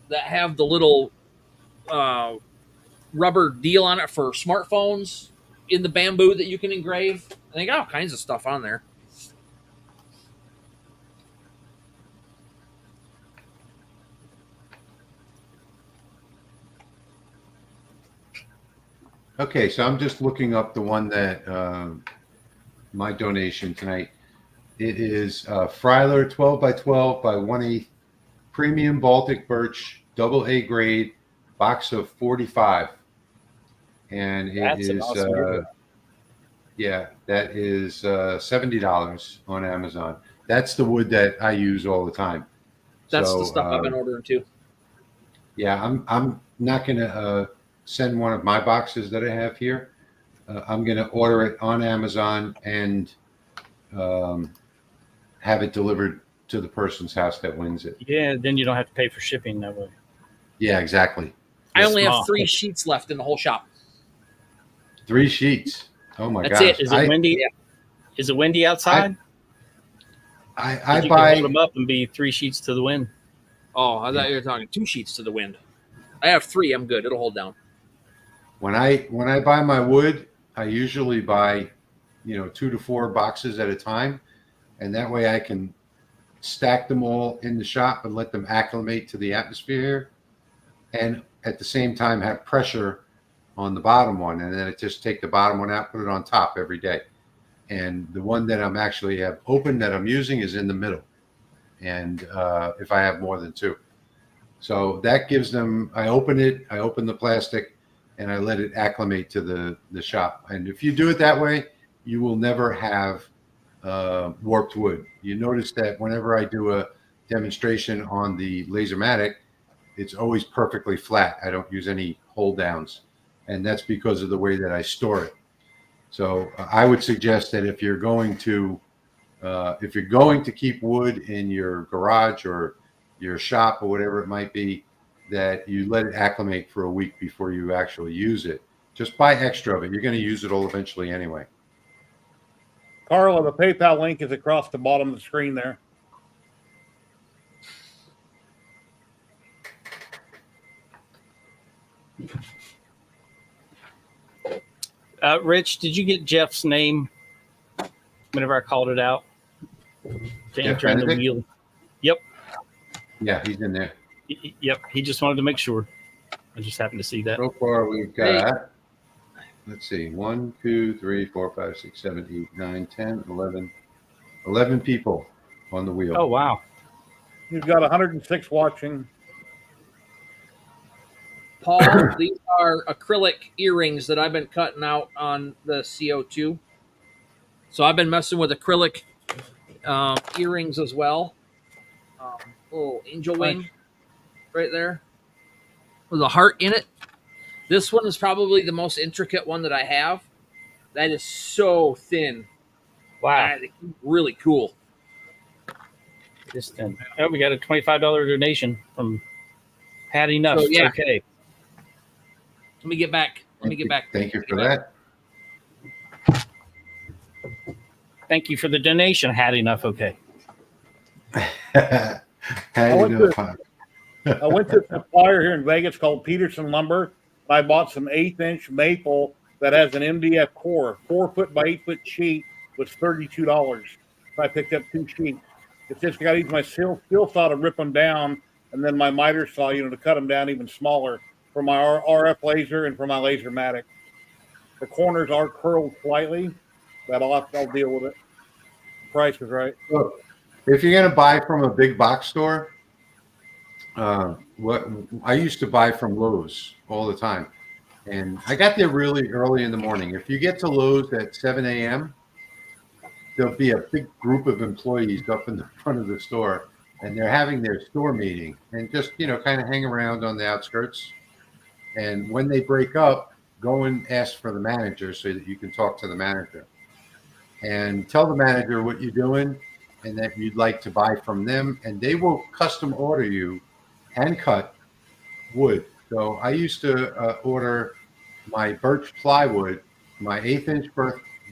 that have the little rubber deal on it for smartphones in the bamboo that you can engrave. And they got all kinds of stuff on there. Okay, so I'm just looking up the one that my donation tonight. It is Freiler 12 by 12 by 1/8 premium Baltic birch AA grade box of 45, and it is awesome that is $70 on Amazon. That's the wood that I use all the time. That's the stuff I've been ordering too. Yeah, I'm not gonna send one of my boxes that I have here. I'm going to order it on Amazon and have it delivered to the person's house that wins it. Yeah, then you don't have to pay for shipping that way. Yeah, exactly. I only have Small. 3 sheets left in the whole shop. 3 sheets. Oh my That's gosh. it. Is it windy? Yeah. Is it windy outside? I You can buy hold them up and be 3 sheets to the wind. Oh, I thought you were talking 2 sheets to the wind. I have 3. I'm good. It'll hold down. when I buy my wood, I usually buy 2 to 4 boxes at a time, and that way I can stack them all in the shop and let them acclimate to the atmosphere, and at the same time have pressure on the bottom one, and then I just take the bottom one out, put it on top every day. And the one that I'm actually have open that I'm using is in the middle, and if I have more than 2. So that gives them, I open the plastic, and I let it acclimate to the shop. And if you do it that way, you will never have warped wood. You notice that whenever I do a demonstration on the Lasermatic, it's always perfectly flat. I don't use any hold downs, and that's because of the way that I store it. So I would suggest that if you're going to keep wood in your garage or your shop or whatever it might be, that you let it acclimate for a week before you actually use it. Just buy extra of it. You're going to use it all eventually anyway. Carla, the PayPal link is across the bottom of the screen there. Rich, did you get Jeff's name whenever I called it out? To enter in the Benedict? wheel. Yep. Yeah, he's in there. Yep. He just wanted to make sure. I just happened to see that. So far, we've got, let's see, 1, 2, 3, 4, 5, 6, 7, 8, 9, 10, 11 people on the wheel. Oh, wow. You've got 106 watching. Paul, these are acrylic earrings that I've been cutting out on the CO2. So I've been messing with acrylic earrings as well. Little angel wing right there with a heart in it. This one is probably the most intricate one that I have. That is so thin. Wow. Really cool. Just then. Oh, we got a $25 donation from Had Enough. So, yeah. Okay. Let me get back. Thank you for that. Thank you for the donation. Had Enough. Okay. I went to a supplier here in Vegas called Peterson Lumber. I bought some 1/8-inch maple that has an MDF core. 4 foot by 8 foot sheet was $32. So I picked up 2 sheets. It's just got to use my steel saw to rip them down, and then my miter saw, to cut them down even smaller for my RF laser and for my Lasermatic. The corners are curled slightly, but I'll deal with it. The price was right. Look, if you're going to buy from a big box store, what I used to buy from Lowe's all the time, and I got there really early in the morning. If you get to Lowe's at 7 a.m., there'll be a big group of employees up in the front of the store, and they're having their store meeting, and just kind of hang around on the outskirts. And when they break up, go and ask for the manager so that you can talk to the manager, and tell the manager what you're doing and that you'd like to buy from them, and they will custom order you and cut wood. So I used to order my birch plywood, my 1/8-inch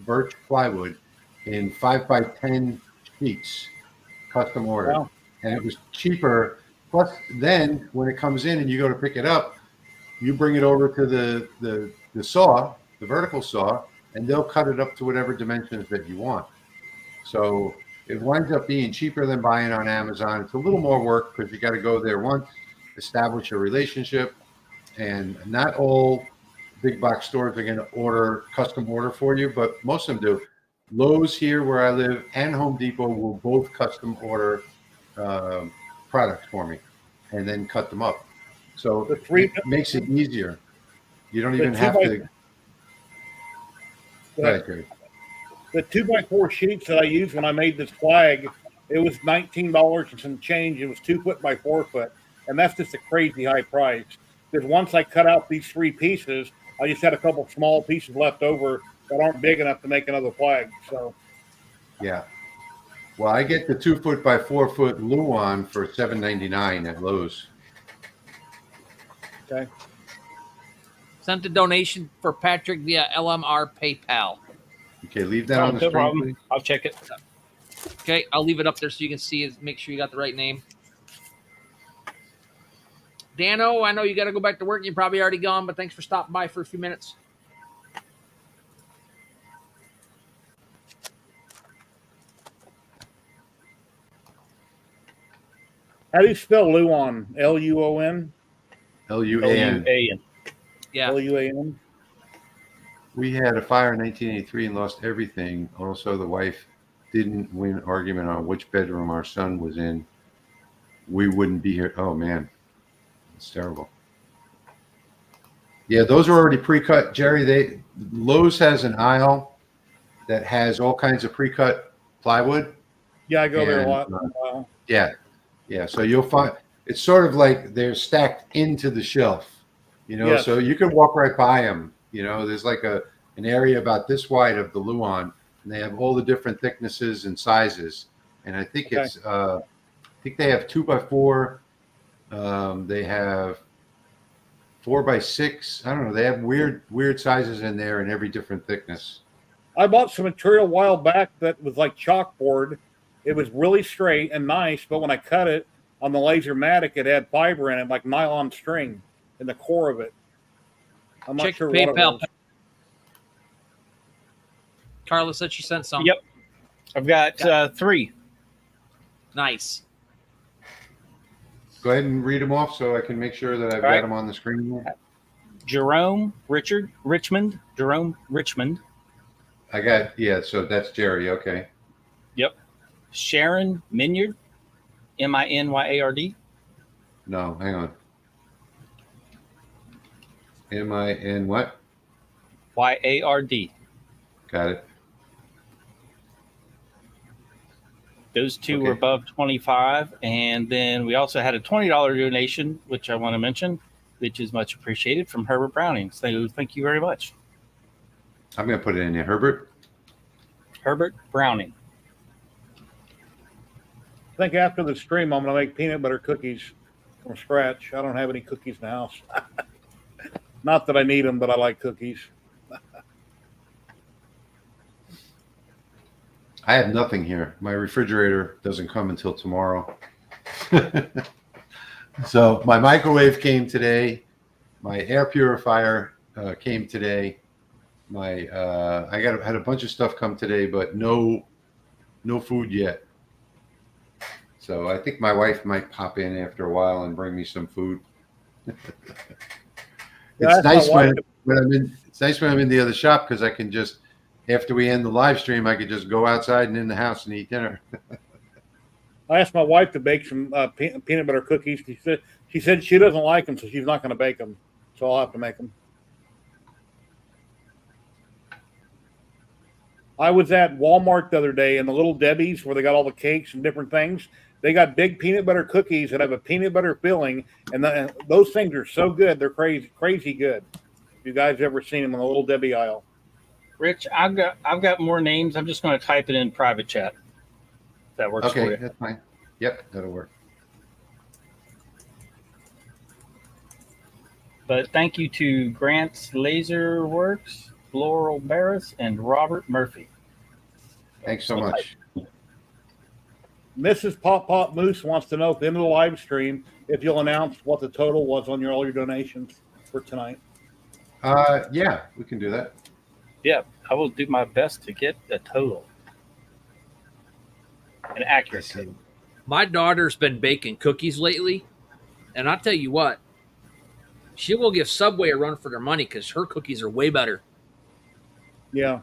birch plywood in 5x10 sheets, custom order. Wow. And it was cheaper. Plus, then when it comes in and you go to pick it up, you bring it over to the saw, the vertical saw, and they'll cut it up to whatever dimensions that you want. So it winds up being cheaper than buying on Amazon. It's a little more work because you got to go there once, establish a relationship, and not all big box stores are going to custom order for you, but most of them do. Lowe's here where I live and Home Depot will both custom order products for me and then cut them up. So it makes it easier. You don't even have to. Go ahead, Gary. The 2x4 sheets that I used when I made this flag, it was $19 and some change. It was 2 foot by 4 foot. And that's just a crazy high price. Because once I cut out these 3 pieces, I just had a couple small pieces left over that aren't big enough to make another flag. So, yeah. Well, I get the 2 foot by 4 foot Luan for $7.99 at Lowe's. Okay. Sent a donation for Patrick via LMR PayPal. Okay, leave that on the No screen, problem. please. I'll check it. Okay, I'll leave it up there so you can see it. Make sure you got the right name. Dano, I know you got to go back to work. You're probably already gone, but thanks for stopping by for a few minutes. How do you spell Luan? Luon? Luan. L-U-A-N. Yeah. Luan? We had a fire in 1983 and lost everything. Also, the wife didn't win argument on which bedroom our son was in. We wouldn't be here. Oh, man. It's terrible. Yeah, those are already pre-cut. Jerry, Lowe's has an aisle that has all kinds of pre-cut plywood. Yeah, I go there a And, lot. Wow. Yeah. Yeah. So you'll find it's sort of like they're stacked into the shelf, Yes. so you can walk right by them. There's like an area about this wide of the Luan, and they have all the different thicknesses and sizes. And I think Okay. I think they have 2 by 4. They have 4 by 6. I don't know. They have weird sizes in there and every different thickness. I bought some material a while back that was like chalkboard. It was really straight and nice, but when I cut it on the Lasermatic, it had fiber in it, like nylon string in the core of it. I'm not Check sure PayPal. what it was. Carla said she sent some. Yep. I've got 3. Nice. Go ahead and read them off so I can make sure that I've got Right. them on the screen here. Jerome Richmond. I got, so that's Jerry. Okay. Yep. Sharon Minyard. Minyard. No, hang on. M-I-N what? Yard. Got it. Those 2 Okay. were above 25. And then we also had a $20 donation, which I want to mention, which is much appreciated, from Herbert Browning. So thank you very much. I'm going to put it in there. Herbert? Herbert Browning. I think after the stream, I'm going to make peanut butter cookies from scratch. I don't have any cookies in the house. Not that I need them, but I like cookies. I have nothing here. My refrigerator doesn't come until tomorrow. So my microwave came today. My air purifier came today. I had a bunch of stuff come today, but no food yet. So I think my wife might pop in after a while and bring me some food. It's nice when I'm in the other shop, because I can just, after we end the live stream, I could just go outside and in the house and eat dinner. I asked my wife to bake some peanut butter cookies. She said she doesn't like them, so she's not going to bake them. So I'll have to make them. I was at Walmart the other day, and the Little Debbie's, where they got all the cakes and different things. They got big peanut butter cookies that have a peanut butter filling, and those things are so good. They're crazy good. If you guys ever seen them in the Little Debbie aisle? Rich, I've got more names. I'm just going to type it in private chat. If that works for Okay, you. that's fine. Yep, that'll work. But thank you to Grant's Laser Works, Laurel Barris, and Robert Murphy. Thanks so much. Mrs. Pop Moose wants to know at the end of the live stream if you'll announce what the total was on all your donations for tonight. Yeah, we can do that. Yeah, I will do my best to get a total. An accurate total. My daughter's been baking cookies lately, and I'll tell you what, she will give Subway a run for their money because her cookies are way better. Yeah.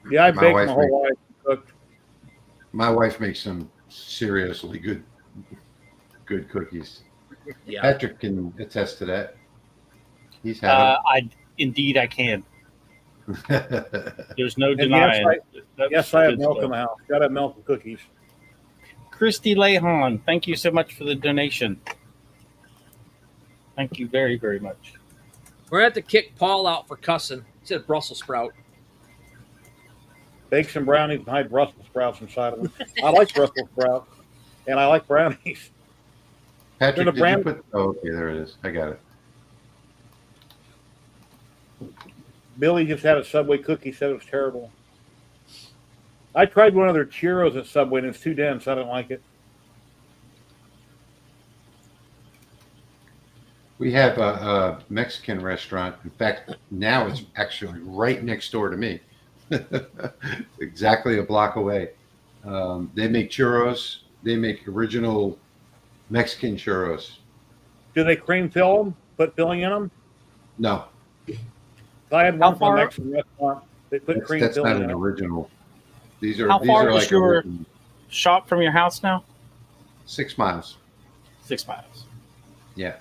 Yeah, I My baked wife my whole life. Cooked. My wife makes some seriously good cookies. Yeah. Patrick can attest to that. He's had Indeed, I can. them. There's no And denying. Yes, I have good milk stuff. in the house. Got to have milk and cookies. Christy Lehan, thank you so much for the donation. Thank you very, very much. We're going to have to kick Paul out for cussing. He said Brussels sprout. Bake some brownies and hide Brussels sprouts inside of them. I like Brussels sprouts, and I like brownies. Patrick, the did brand- you put? Oh, okay, there it is. I got it. Billy just had a Subway cookie, said it was terrible. I tried one of their churros at Subway, and it's too dense. I don't like it. We have a Mexican restaurant. In fact, now it's actually right next door to me, exactly a block away. They make churros. They make original Mexican churros. Do they cream fill them? Put filling in them? No, I had How one from a far- Mexican restaurant. They put cream that's filling not in an it. original. These are How these far are is like your- original. Shop from your house now? 6 miles. 6 miles. Yeah.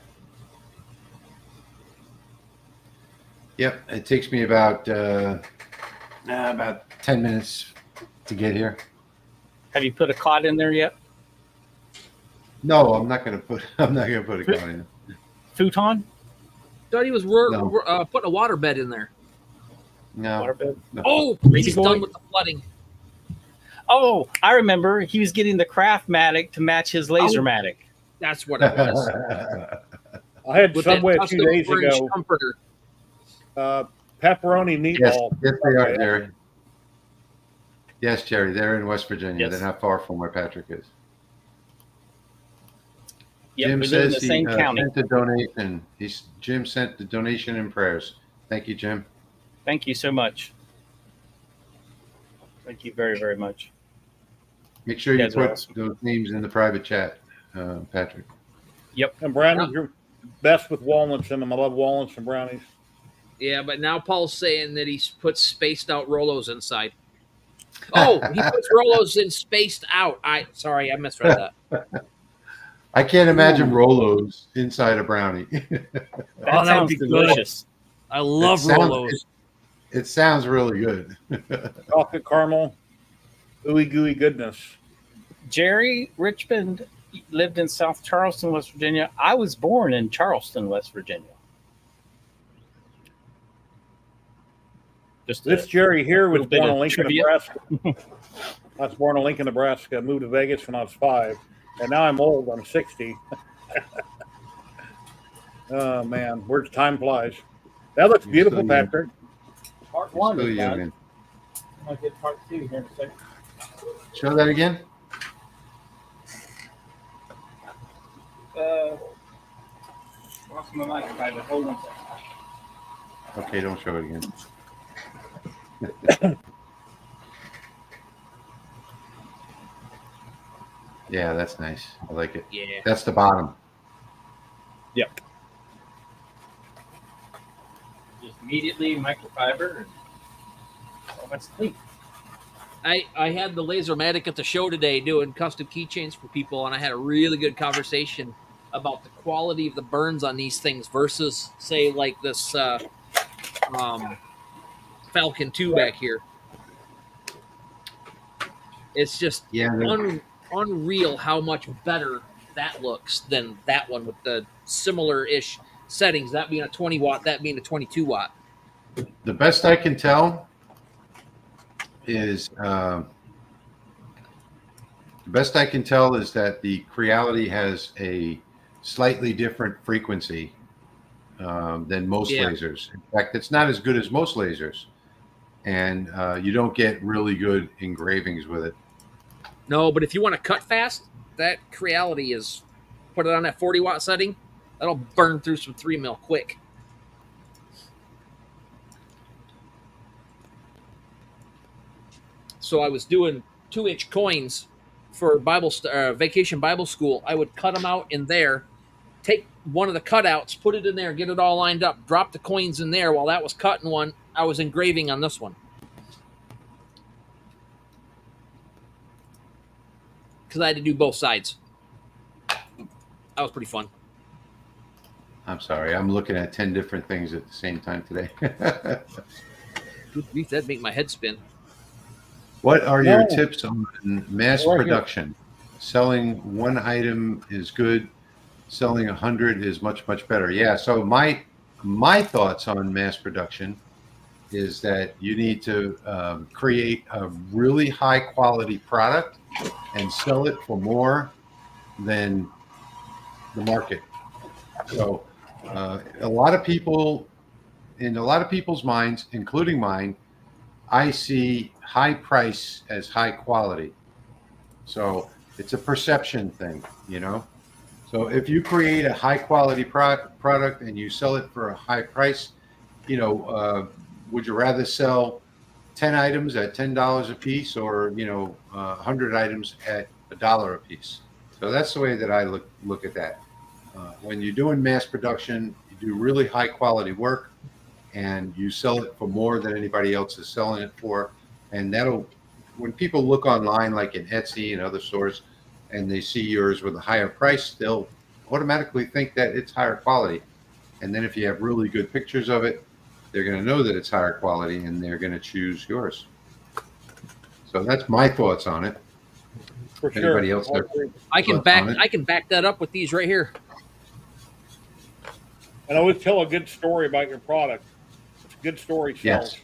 Yep. It takes me about 10 minutes to get here. Have you put a cot in there yet? No, I'm not gonna put a gun in. Futon? Thought he was No. putting a water bed in there. No. Waterbed? No. Oh, he's boy. done with the flooding. Oh, I remember. He was getting the Craftmatic to match his Lasermatic. That's what it was. I had With that Subway a custom few days orange ago. comforter. Pepperoni Yes, meatball. yes, they are, Jerry. Yes, Jerry, they're in West Virginia. Yes. They're not far from where Patrick is. Yep, Jim we live in says the same county. sent a donation. Jim sent the donation and prayers. Thank you, Jim. Thank you so much. Thank you very, very much. Make sure You you guys are put awesome. those names in the private chat, Patrick. And brownies are best with walnuts in them. I love walnuts and brownies. Yeah, but now Paul's saying that he puts spaced out Rolos inside. Oh, he puts Rolos in spaced out. I misread that. I can't imagine Rolos inside a brownie. That that would sounds be good. delicious. I love It sounds- Rolos. It sounds really good. Chocolate caramel, ooey gooey goodness. Jerry Richmond lived in South Charleston, West Virginia. I was born in Charleston, West Virginia. Just This Jerry here was little bit born of in Lincoln, trivia. Nebraska. I was born in Lincoln, Nebraska. Moved to Vegas when I was 5, and now I'm old. I'm 60. Oh man, where time flies. That looks You're beautiful, still young. Patrick. Part You're one still is young. done. I'm going to get part two here in a second. Show that again. Lost my mic. Hold on a second. Okay, don't show it again. Yeah, that's nice. I like it. Yeah. That's the bottom. Yep. Just immediately microfiber. And oh, that's clean. I had the Lasermatic at the show today doing custom keychains for people, and I had a really good conversation about the quality of the burns on these things versus, say, like this Falcon 2 back here. It's just Yeah, unreal how much better that looks than that one with the similar-ish settings, that being a 20 watt, that being a 22 watt. the best I can tell is that the Creality has a slightly different frequency than most Yeah. lasers. In fact, it's not as good as most lasers, and you don't get really good engravings with it. No, but if you want to cut fast, that Creality is, put it on that 40 watt setting, that'll burn through some 3 mil quick. So I was doing 2-inch coins for Vacation Bible School. I would cut them out in there, take one of the cutouts, put it in there, get it all lined up, drop the coins in there. While that was cutting one, I was engraving on this one. Because I had to do both sides. That was pretty fun. I'm sorry, I'm looking at 10 different things at the same time today. Good grief, that'd make my head spin. What are your No. tips on mass Right here. production? Selling one item is good. Selling 100 is much, much better. Yeah. So my thoughts on mass production is that you need to create a really high quality product and sell it for more than the market. So a lot of people, in a lot of people's minds, including mine, I see high price as high quality. So it's a perception thing, you know. So if you create a high quality product and you sell it for a high price, you know, would you rather sell 10 items at $10 a piece, or, you know, 100 items at $1 a piece? So that's the way that I look at that. When you're doing mass production, you do really high quality work, and you sell it for more than anybody else is selling it for. And that'll, when people look online, like in Etsy and other stores, and they see yours with a higher price, they'll automatically think that it's higher quality. And then if you have really good pictures of it, they're going to know that it's higher quality, and they're going to choose yours. So that's my thoughts on it. For sure. Anybody else? I can back that up with these right here. And always tell a good story about your product. It's a good story sells. Yes.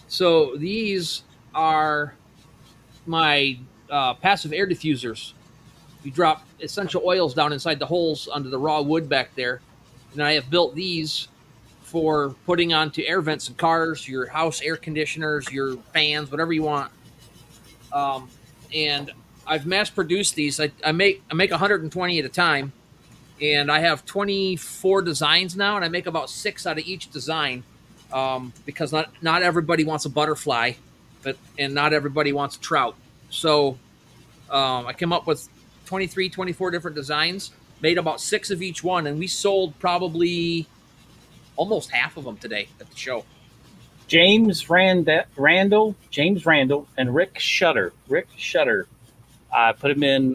So these are my passive air diffusers. You drop essential oils down inside the holes under the raw wood back there. And I have built these for putting onto air vents in cars, your house air conditioners, your fans, whatever you want. And I've mass produced these. I make 120 at a time, and I have 24 designs now, and I make about 6 out of each design, because not everybody wants a butterfly, and not everybody wants a trout. So I came up with 23, 24 different designs, made about 6 of each one, and we sold probably almost half of them today at the show. James Randall, and Rick Shutter. I put him in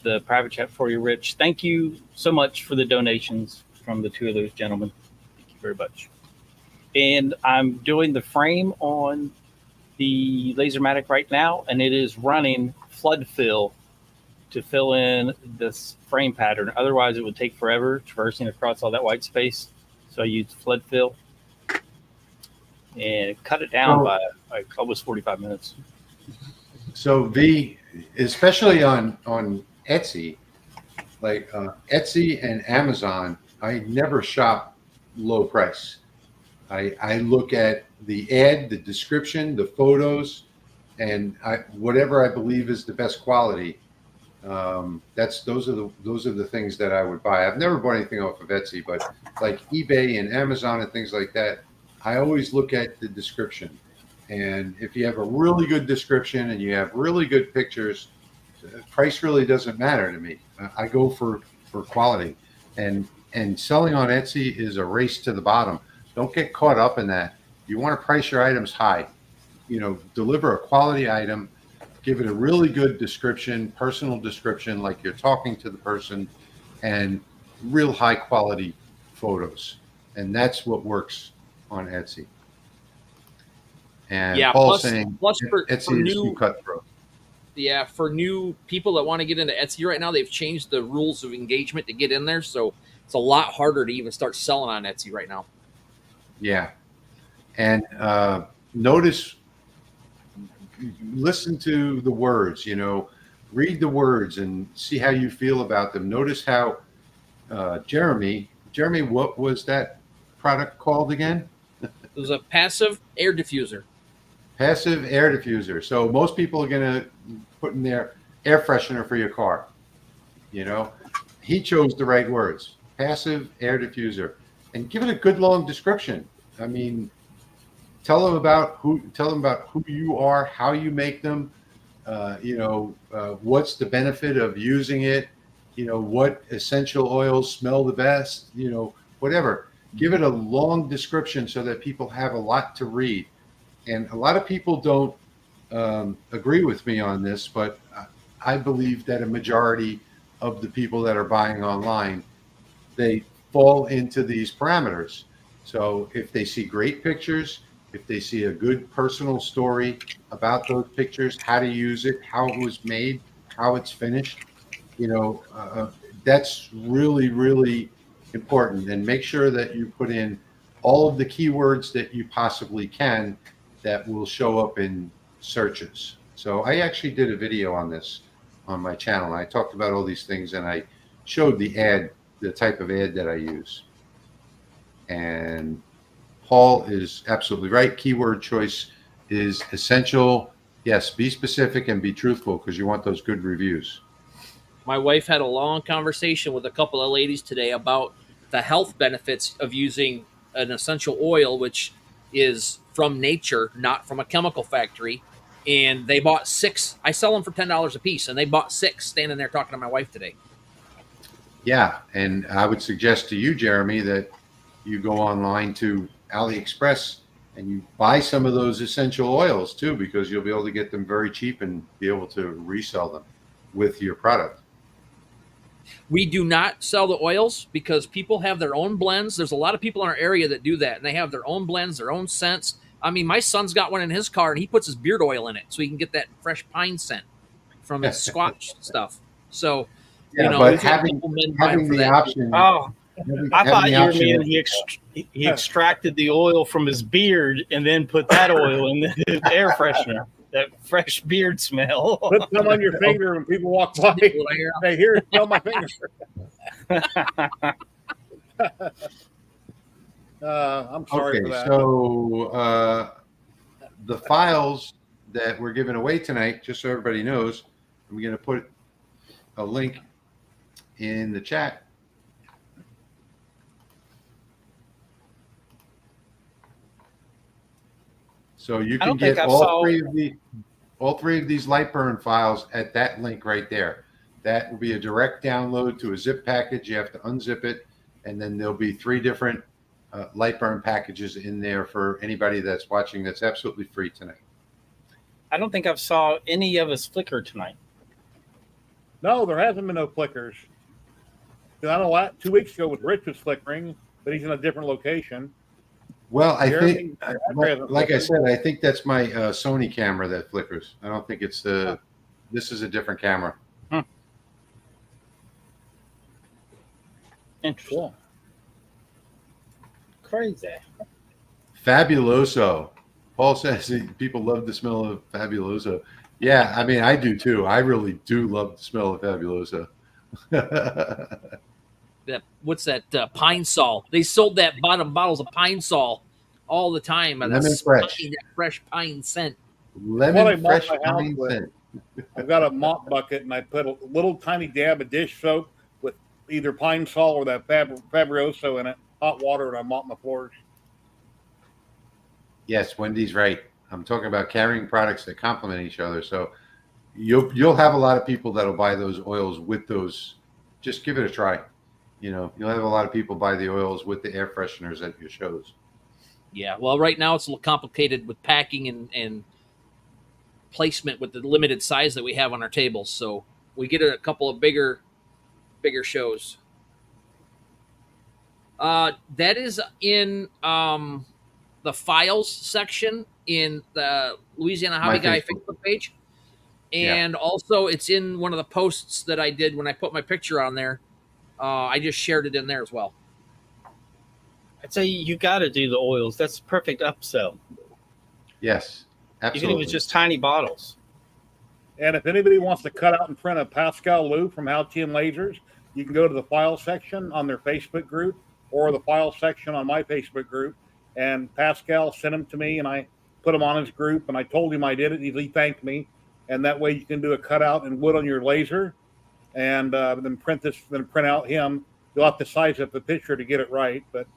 the private chat for you, Rich. Thank you so much for the donations from the 2 of those gentlemen. Thank you very much. And I'm doing the frame on the Lasermatic right now, and it is running flood fill to fill in this frame pattern. Otherwise, it would take forever traversing across all that white space. So I used flood fill and cut it down by like almost 45 minutes. So especially on Etsy, like Etsy and Amazon, I never shop low price. I look at the ad, the description, the photos, and whatever I believe is the best quality. Those are the things that I would buy. I've never bought anything off of Etsy, but like eBay and Amazon and things like that, I always look at the description. And if you have a really good description and you have really good pictures, price really doesn't matter to me. I go for quality, and selling on Etsy is a race to the bottom. Don't get caught up in that. You want to price your items high. You know, deliver a quality item, give it a really good description, personal description, like you're talking to the person, and real high quality photos. And that's what works on Etsy. And yeah, Paul's plus saying for Etsy is too cutthroat. Yeah, for new people that want to get into Etsy right now, they've changed the rules of engagement to get in there. So it's a lot harder to even start selling on Etsy right now. Yeah. And listen to the words, you know, read the words and see how you feel about them. Notice how Jeremy, what was that product called again? It was a passive air diffuser. Passive air diffuser. So most people are going to put in their air freshener for your car. You know, he chose the right words. Passive air diffuser, and give it a good long description. I mean, tell them about who you are, how you make them. What's the benefit of using it? You know, what essential oils smell the best? You know, whatever. Give it a long description so that people have a lot to read. And a lot of people don't agree with me on this, but I believe that a majority of the people that are buying online, they fall into these parameters. So if they see great pictures, if they see a good personal story about those pictures, how to use it, how it was made, how it's finished, you know, that's really, really important. And make sure that you put in all of the keywords that you possibly can that will show up in searches. So I actually did a video on this on my channel. I talked about all these things and I showed the type of ad that I use. And Paul is absolutely right. Keyword choice is essential. Yes, be specific and be truthful because you want those good reviews. My wife had a long conversation with a couple of ladies today about the health benefits of using an essential oil, which is from nature, not from a chemical factory. And they bought 6. I sell them for $10 a piece, and they bought 6 standing there talking to my wife today. Yeah, and I would suggest to you, Jeremy, that you go online to AliExpress and you buy some of those essential oils too, because you'll be able to get them very cheap and be able to resell them with your product. We do not sell the oils because people have their own blends. There's a lot of people in our area that do that, and they have their own blends, their own scents. I mean, my son's got one in his car, and he puts his beard oil in it so he can get that fresh pine scent from his Scotch stuff. So, yeah, you know, but having the option. Oh, I thought you were meaning he Yeah. extracted the oil from his beard and then put that oil in the air freshener. That fresh beard smell. Put some on your finger when people walk by. Hey, here, smell my finger. I'm sorry for Okay, that. so the files that we're giving away tonight, just so everybody knows, I'm going to put a link in the chat. So you can get all three of these Lightburn files at that link right there. That will be a direct download to a zip package. You have to unzip it, and then there'll be 3 different Lightburn packages in there for anybody that's watching. That's absolutely free tonight. I don't think I saw any of us flicker tonight. No, there hasn't been no flickers. I know 2 weeks ago with Rich was flickering, but he's in a different location. Well, I Jeremy, think, like I said, I think that's my Sony camera that flickers. I don't think it's the. This is a different camera. Interesting. Cool. Crazy. Fabuloso. Paul says people love the smell of Fabuloso. Yeah, I mean, I do too. I really do love the smell of Fabuloso. What's that? Pine Sol. They sold that bottles of Pine Sol all the time. Lemon fresh. That fresh pine scent. Lemon fresh pine scent. I've got a mop bucket, and I put a little tiny dab of dish soap with either Pine Sol or that Fabuloso in it, hot water, and I mop my floors. Yes, Wendy's right. I'm talking about carrying products that complement each other. So you'll have a lot of people that'll buy those oils with those. Just give it a try. You know, you'll have a lot of people buy the oils with the air fresheners at your shows. Yeah, well, right now it's a little complicated with packing and placement with the limited size that we have on our tables. So we get a couple of bigger shows. That is in the files section in the Louisiana Hobby Guy Facebook page. And also it's in one of the posts that I did when I put my picture on there. I just shared it in there as well. I'd say you got to do the oils. That's a perfect upsell. Yes, absolutely. Even if it's just tiny bottles. And if anybody wants to cut out and print a Pascal Lou from HTL Lasers, you can go to the file section on their Facebook group or the file section on my Facebook group. And Pascal sent them to me, and I put them on his group, and I told him I did it. He thanked me. And that way you can do a cutout in wood on your laser and then print out him. You'll have to size up the picture to get it right, but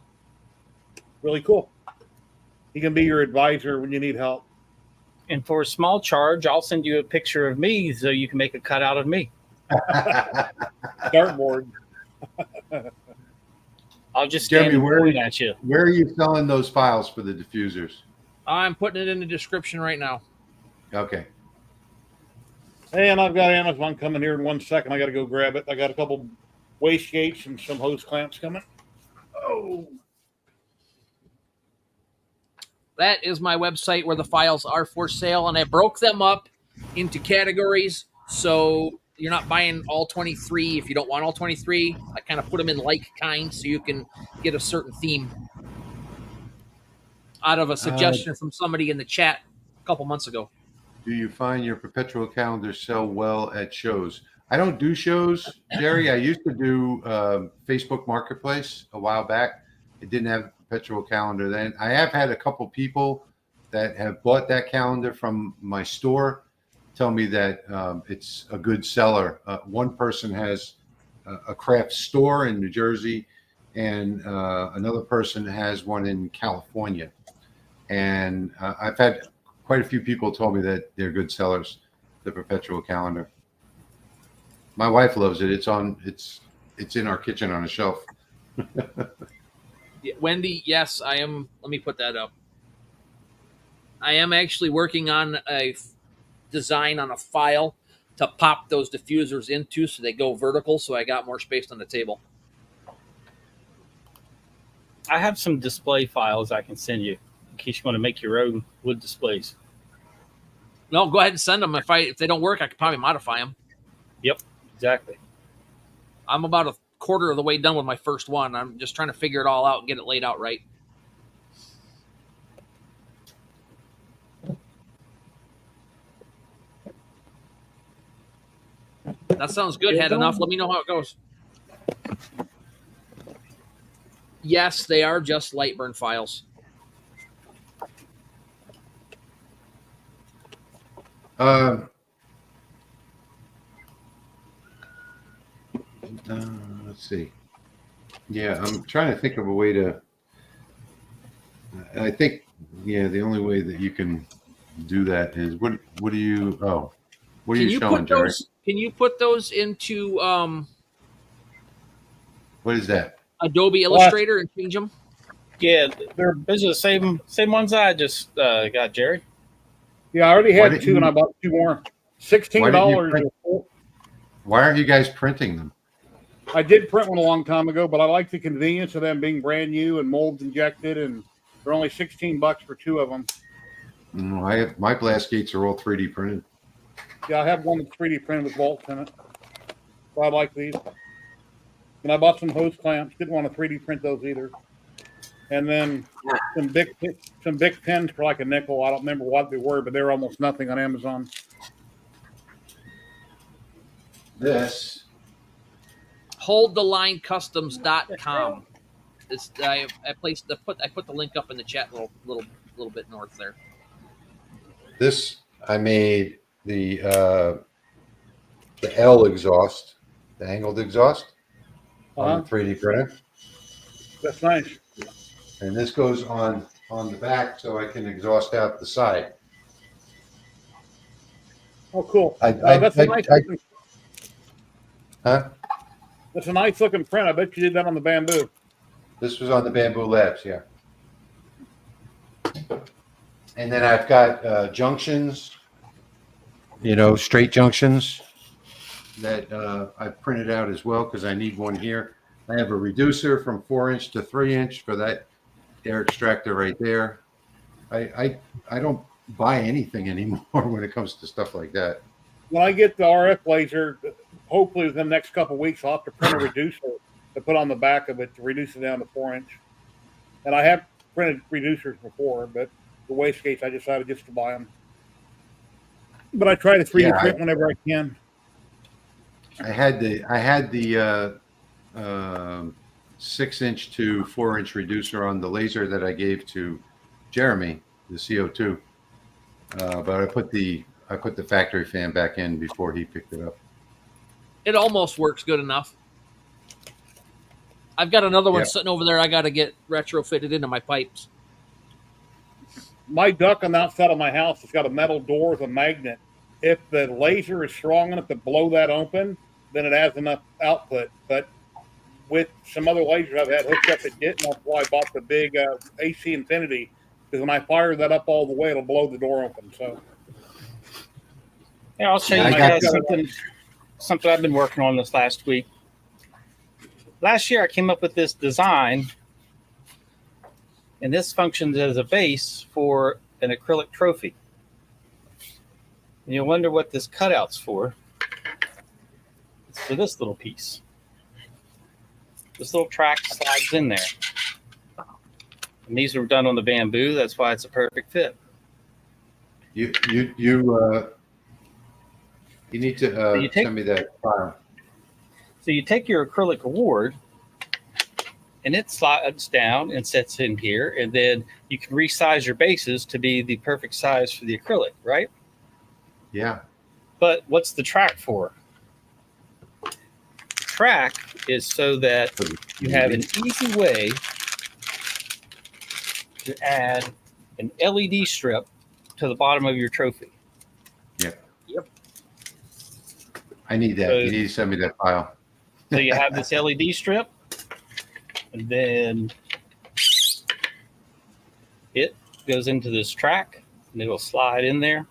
really cool. He can be your advisor when you need help. And for a small charge, I'll send you a picture of me so you can make a cutout of me. Dartboard. I'll just stand and point at you. Where are you selling those files for the diffusers? I'm putting it in the description right now. Okay. And I've got Amazon coming here in 1 second. I got to go grab it. I got a couple wastegates and some hose clamps coming. Oh. That is my website where the files are for sale, and I broke them up into categories so you're not buying all 23 if you don't want all 23. I kind of put them in like kind so you can get a certain theme. out of a suggestion from somebody in the chat a couple months ago. Do you find your perpetual calendars sell well at shows? I don't do shows, Jerry. I used to do Facebook Marketplace a while back. It didn't have a perpetual calendar then. I have had a couple people that have bought that calendar from my store tell me that it's a good seller. One person has a craft store in New Jersey, and another person has one in California. And I've had quite a few people told me that they're good sellers, the perpetual calendar. My wife loves it. It's in our kitchen on a shelf. Yeah, Wendy, yes, I am. Let me put that up. I am actually working on a design on a file to pop those diffusers into so they go vertical, so I got more space on the table. I have some display files I can send you in case you want to make your own wood displays. No, go ahead and send them. If they don't work, I could probably modify them. Yep, exactly. I'm about a quarter of the way done with my first one. I'm just trying to figure it all out and get it laid out right. That sounds good. Had enough. Let me know how it goes. Yes, they are just light burn files. Let's see. Yeah, I'm trying to think of a way to. I think, yeah, the only way that you can do that is what do you? Oh, what are you showing, Jerry? Can you put those into What is that? Adobe Illustrator and change them? Yeah, those are the same ones I just got, Jerry. Yeah, I already had two, and I bought two more. $16. Why aren't you guys printing them? I did print one a long time ago, but I like the convenience of them being brand new and molds injected, and they're only $16 for two of them. My glass gates are all 3D printed. Yeah, I have one that's 3D printed with bolts in it. So I like these. And I bought some hose clamps. Didn't want to 3D print those either. And then some big pins for like a nickel. I don't remember what they were, but they were almost nothing on Amazon. This. HoldTheLineCustoms.com. I put the link up in the chat a little bit north there. This I made the L exhaust, the angled exhaust on the 3D printer. That's nice. And this goes on the back so I can exhaust out the side. Oh, cool. That's a nice looking print. I bet you did that on the bamboo. This was on the Bamboo Labs, yeah. And then I've got junctions, straight junctions that I've printed out as well because I need one here. I have a reducer from 4-inch to 3-inch for that air extractor right there. I don't buy anything anymore when it comes to stuff like that. When I get the RF laser, hopefully within the next couple of weeks, I'll have to print a reducer to put on the back of it to reduce it down to 4-inch. And I have printed reducers before, but the wastegates, I decided just to buy them. But I try to 3D print whenever I can. I had the 6-inch to 4-inch reducer on the laser that I gave to Jeremy, the CO2. But I put the factory fan back in before he picked it up. It almost works good enough. I've got another one sitting over there. I got to get retrofitted into my pipes. My duct on the outside of my house has got a metal door with a magnet. If the laser is strong enough to blow that open, then it has enough output. But with some other lasers I've had hooked up, it didn't. That's why I bought the big AC Infinity, because when I fire that up all the way, it'll blow the door open. So, yeah, I'll show you guys something I've been working on this last week. Last year, I came up with this design, and this functions as a base for an acrylic trophy. And you'll wonder what this cutout's for. It's for this little piece. This little track slides in there. And these were done on the bamboo. That's why it's a perfect fit. You need to So you take- send me that file. So you take your acrylic award, and it slides down and sets in here, and then you can resize your bases to be the perfect size for the acrylic, right? Yeah. But what's the track for? The track is so that you have an easy way to add an LED strip to the bottom of your trophy. I need that. So- You need to send me that file. So you have this LED strip, and then it goes into this track, and it'll slide in there.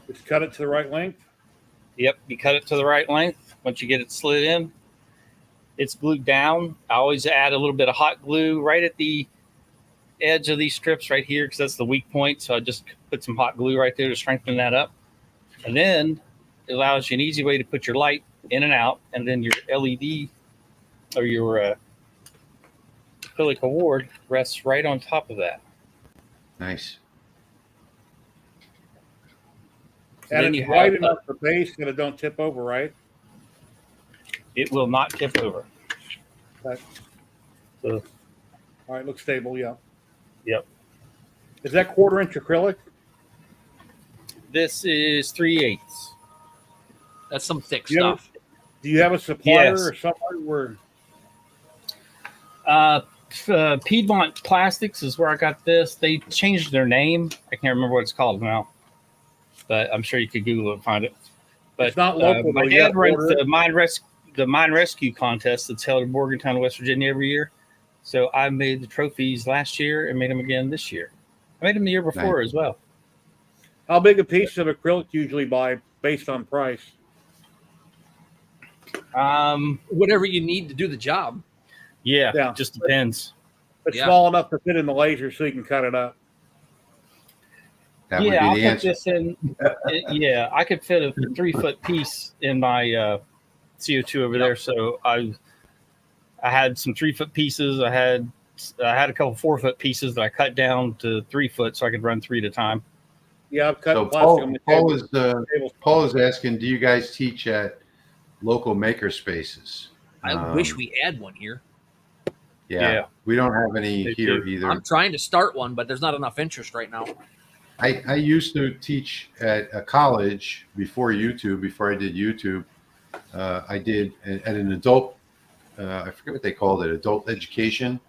Just cut it to the right length. Yep, you cut it to the right length. Once you get it slid in, it's glued down. I always add a little bit of hot glue right at the edge of these strips right here because that's the weak point. So I just put some hot glue right there to strengthen that up. And then it allows you an easy way to put your light in and out. And then your LED or your acrylic award rests right on top of that. Nice. And then it's you wide have enough for base that it don't tip over, right? it will not tip over. Okay. So, All right, looks stable, yeah. yep. Is that 1/4 inch acrylic? This is 3/8. That's some thick Do you have- stuff. Do you have a supplier Yes. or somewhere where? Piedmont Plastics is where I got this. They changed their name. I can't remember what it's called now, but I'm sure you could Google it and find it. But It's not local, my though. You dad gotta runs order the mine rescue contest that's held in Morgantown, West Virginia every year. So I made the trophies last year and made them again this year. I made them the year before Nice. as well. How big a piece of acrylic usually buy based on price? Whatever you need to do the job. Yeah, Yeah. just depends. It's Yeah. small enough to fit in the laser so you can cut it up. That Yeah, I'll would be the put answer. this in. Yeah, I could fit a 3-foot piece in my CO2 over there. So I had some 3-foot pieces. I had a couple 4-foot pieces that I cut down to 3 foot so I could run 3 at a time. Yeah, I've cut So plastic on the Paul is asking, do you guys teach at local maker spaces? I wish we had one here. Yeah, we don't have any They here do. either. I'm trying to start one, but there's not enough interest right now. I used to teach at a college before YouTube. Before I did YouTube, I did at an adult. I forget what they called it. Adult education.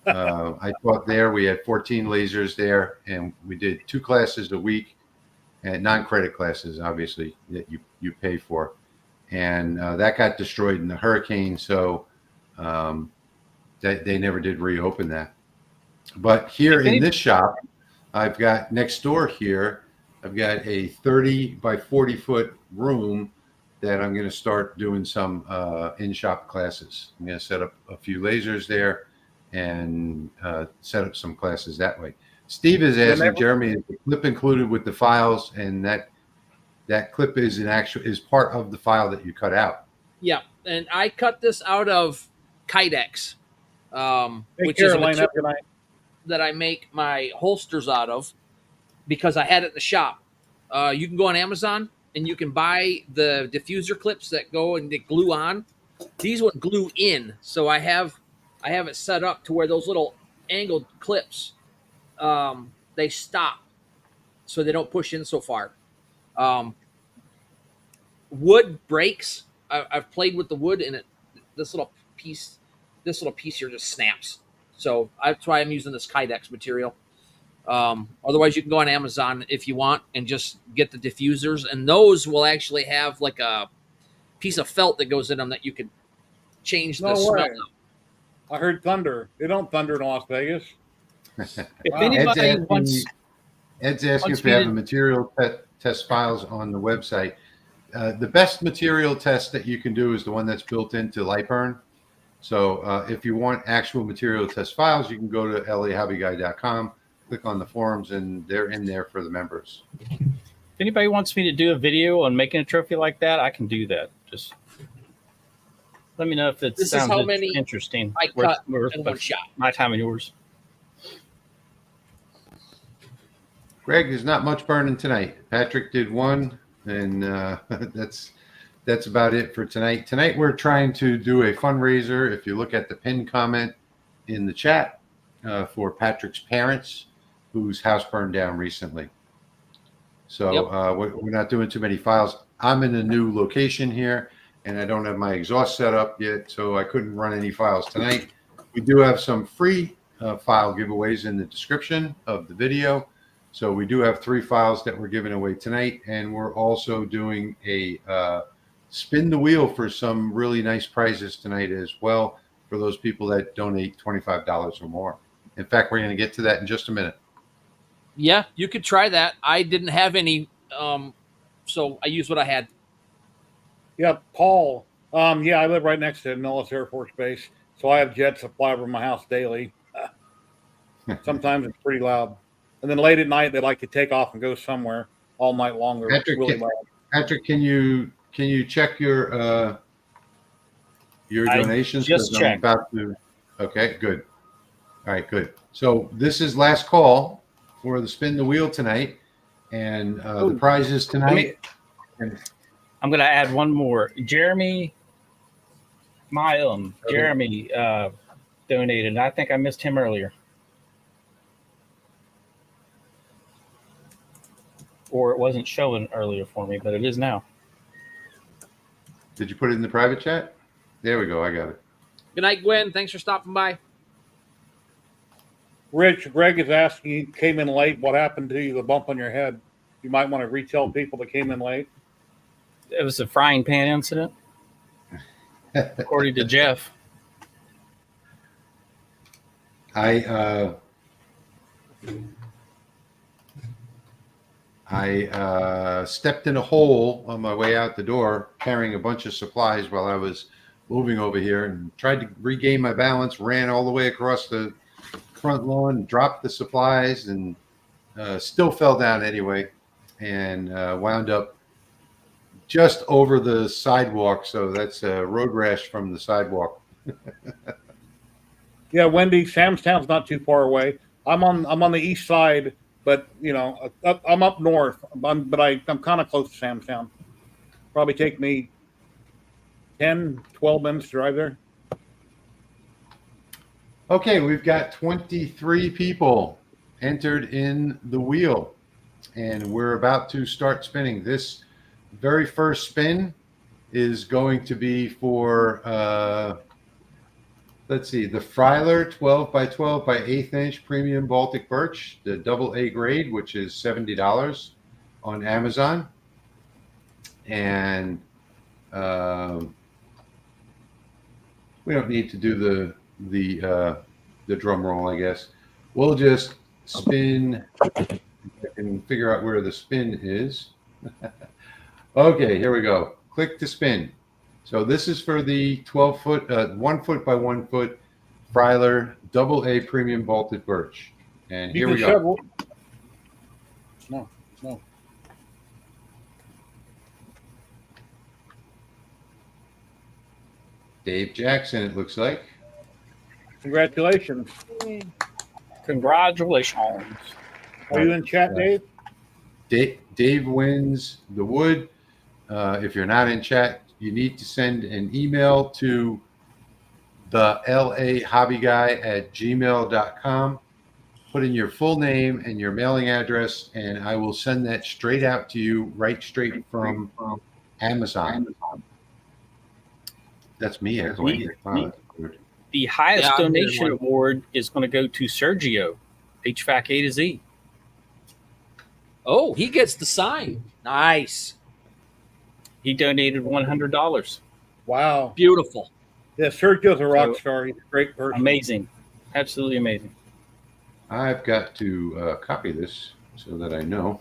I taught there. We had 14 lasers there, and we did 2 classes a week, and non-credit classes, obviously, that you pay for. And that got destroyed in the hurricane, so they never did reopen that. But here in this shop, I've got next door here, I've got a 30 by 40 foot room that I'm going to start doing some in-shop classes. I'm going to set up a few lasers there and set up some classes that way. Steve is asking, Jeremy, is the clip included with the files, and that clip is is part of the file that you cut out. Yeah, and I cut this out of Kydex, which is a Caroline, material have a good night. that I make my holsters out of because I had it in the shop. You can go on Amazon and you can buy the diffuser clips that go and they glue on. These would glue in, so I have it set up to where those little angled clips they stop, so they don't push in so far. Wood breaks. I've played with the wood, and this little piece here just snaps. So that's why I'm using this Kydex material. Otherwise, you can go on Amazon if you want and just get the diffusers, and those will actually have like a piece of felt that goes in them that you could change the No smell. way. I heard thunder. They don't thunder in Las Vegas. If Wow. anybody wants, Ed's asking wants if we me have to- the material test files on the website. The best material test that you can do is the one that's built into Lightburn. So if you want actual material test files, you can go to lahobbyguy.com, click on the forums, and they're in there for the members. if anybody wants me to do a video on making a trophy like that, I can do that. Just Let me know if it This is sounds how many interesting. I cut in one shot. My time and yours. Greg, there's not much burning tonight. Patrick did one, and that's about it for tonight. Tonight we're trying to do a fundraiser. If you look at the pinned comment in the chat, for Patrick's parents, whose house burned down recently. So we're not doing too many files. I'm in a new location here, and I don't have my exhaust set up yet, so I couldn't run any files tonight. We do have some free file giveaways in the description of the video. So we do have 3 files that we're giving away tonight, and we're also doing a spin the wheel for some really nice prizes tonight as well for those people that donate $25 or more. In fact, we're going to get to that in just a minute. Yeah, you could try that. I didn't have any, so I used what I had. Yeah, Paul. Yeah, I live right next to Nellis Air Force Base, so I have jets that fly over my house daily. Sometimes it's pretty loud, and then late at night they like to take off and go somewhere all night long. They're really loud. Patrick, can you check your donations? Just checked. Okay, good. All right, good. So this is last call for the spin the wheel tonight, and the prizes tonight. I'm going to add one more. Jeremy Milam. Okay. Jeremy donated. I think I missed him earlier. Or it wasn't showing earlier for me, but it is now. Did you put it in the private chat? There we go. I got it. Good night, Gwen. Thanks for stopping by. Rich, Greg is asking, you came in late. What happened to you? The bump on your head. You might want to retell people that came in late. It was a frying pan incident, according to Jeff. I stepped in a hole on my way out the door carrying a bunch of supplies while I was moving over here and tried to regain my balance, ran all the way across the front lawn, dropped the supplies, and still fell down anyway, and wound up just over the sidewalk. So that's a road rash from the sidewalk. Yeah, Wendy, Samstown's not too far away. I'm on the east side, but you know, I'm up north. I'm kind of close to Samstown. Probably take me 10, 12 minutes to drive there. Okay, we've got 23 people entered in the wheel, and we're about to start spinning. This very first spin is going to be for, let's see, the Freiler 12 by 12 by 1/8 inch premium Baltic birch, the AA grade, which is $70 on Amazon. And we don't need to do the drum roll, I guess. We'll just spin. I can figure out where the spin is. Okay, here we go. Click to spin. So this is for the 12 foot, 1 foot by 1 foot Freiler AA premium Baltic birch. And here we go. No. Dave Jackson, it looks like. Congratulations. Congratulations. Are you in chat, Dave? Dave wins the wood. If you're not in chat, you need to send an email to the lahobbyguy@gmail.com. Put in your full name and your mailing address, and I will send that straight out to you, right straight from Amazon. That's me, actually. The highest donation award is going to go to Sergio, HVAC A to Z. Oh, he gets the sign. Nice. He donated $100. Wow. Beautiful. Yeah, Sergio's a rock star. He's a great person. Amazing. Absolutely amazing. I've got to copy this so that I know.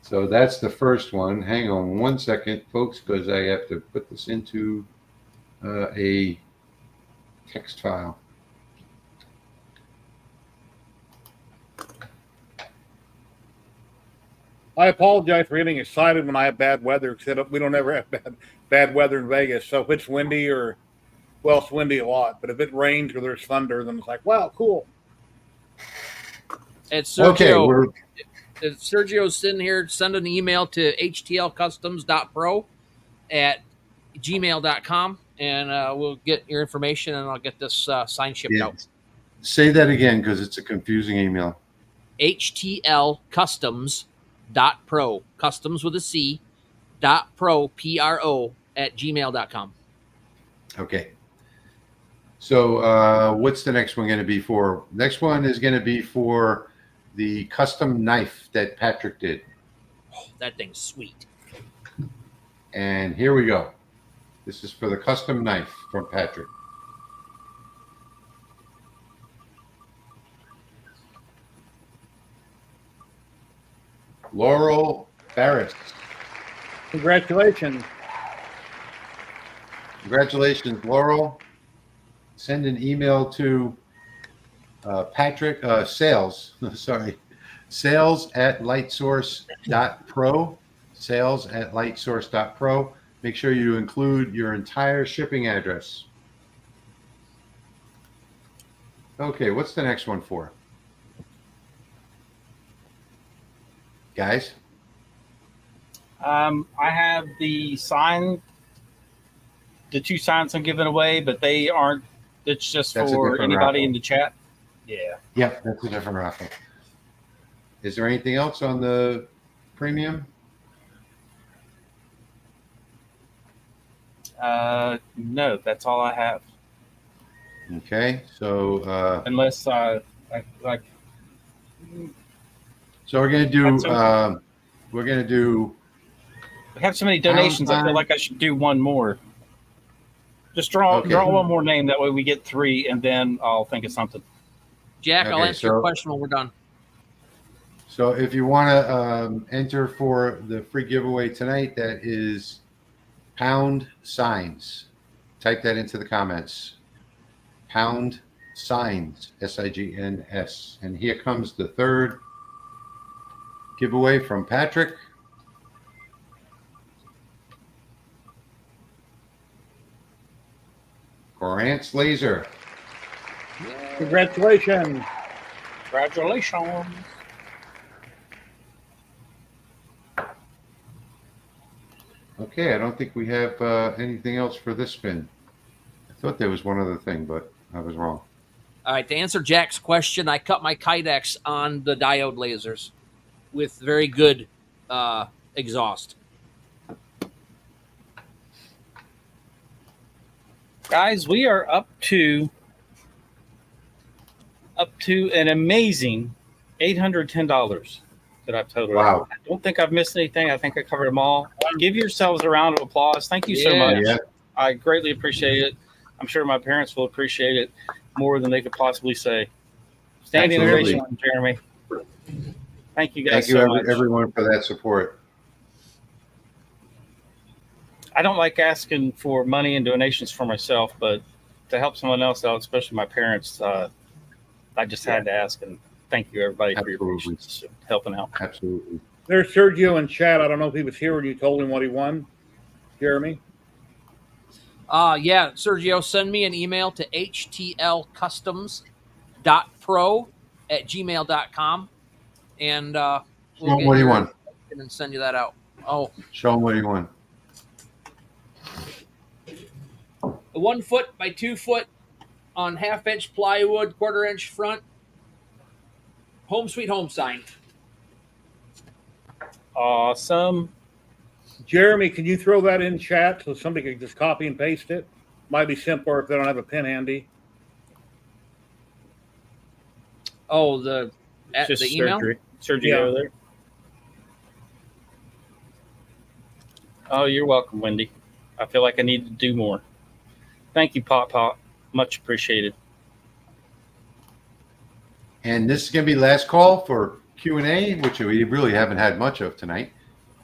So that's the first one. Hang on one second, folks, because I have to put this into a text file. I apologize for getting excited when I have bad weather, because we don't ever have bad weather in Vegas. So if it's windy it's windy a lot. But if it rains or there's thunder, then it's like, wow, cool. It's Sergio. Okay, If Sergio's sitting here, send an email to htlcustoms.pro@gmail.com, and we'll get your information, and I'll get this sign shipped out. Say that again, because it's a confusing email. htlcustoms.pro, customs with a C, .pro, P-R-O, @gmail.com. Okay. So what's the next one going to be for? Next one is going to be for the custom knife that Patrick did. Oh, that thing's sweet. And here we go. This is for the custom knife from Patrick. Laurel Barris. Congratulations. Congratulations, Laurel. Send an email to Patrick, sales @lightsource.pro, sales@lightsource.pro. Make sure you include your entire shipping address. Okay, what's the next one for? Guys? I have the two signs I'm giving away, but they aren't. It's just That's a for different anybody raffle. in the chat. Yeah. Yep, that's a different raffle. Is there anything else on the premium? No, that's all I have. Okay, so Unless like. so we're gonna do We have so many donations. I feel like I should do one more. Just draw one more name. That way we get 3, and then I'll think of something. Jack, I'll answer your question when we're done. So if you want to enter for the free giveaway tonight, that is pound signs. Type that into the comments. Pound signs, SIGNS. And here comes the third giveaway from Patrick. Grant's Laser. Congratulations. Congratulations. Okay, I don't think we have anything else for this spin. I thought there was one other thing, but I was wrong. All right, to answer Jack's question, I cut my Kydex on the diode lasers with very good exhaust. Guys, we are up to an amazing $810 that I've totaled. Wow. I don't think I've missed anything. I think I covered them all. Give yourselves a round of applause. Thank you so much. Yeah. I greatly appreciate it. I'm sure my parents will appreciate it more than they could possibly say. Standing Absolutely. ovation, Jeremy. Thank you guys so much. Everyone for that support. I don't like asking for money and donations for myself, but to help someone else out, especially my parents, I just had to ask. And thank you, everybody, for your patience helping out. Absolutely. There's Sergio in chat. I don't know if he was here when you told him what he won, Jeremy. Yeah, Sergio, send me an email to htlcustoms.pro@gmail.com, and Show him what he won. And send you that out. Oh, Show him what he won. a 1 foot by 2 foot on 1/2-inch plywood, 1/4-inch front, home sweet home sign. Awesome. Jeremy, can you throw that in chat so somebody can just copy and paste it? Might be simpler if they don't have a pen handy. Oh, the email? Sergio there. Oh, you're welcome, Wendy. I feel like I need to do more. Thank you, Pop Pop. Much appreciated. And this is going to be last call for Q&A, which we really haven't had much of tonight.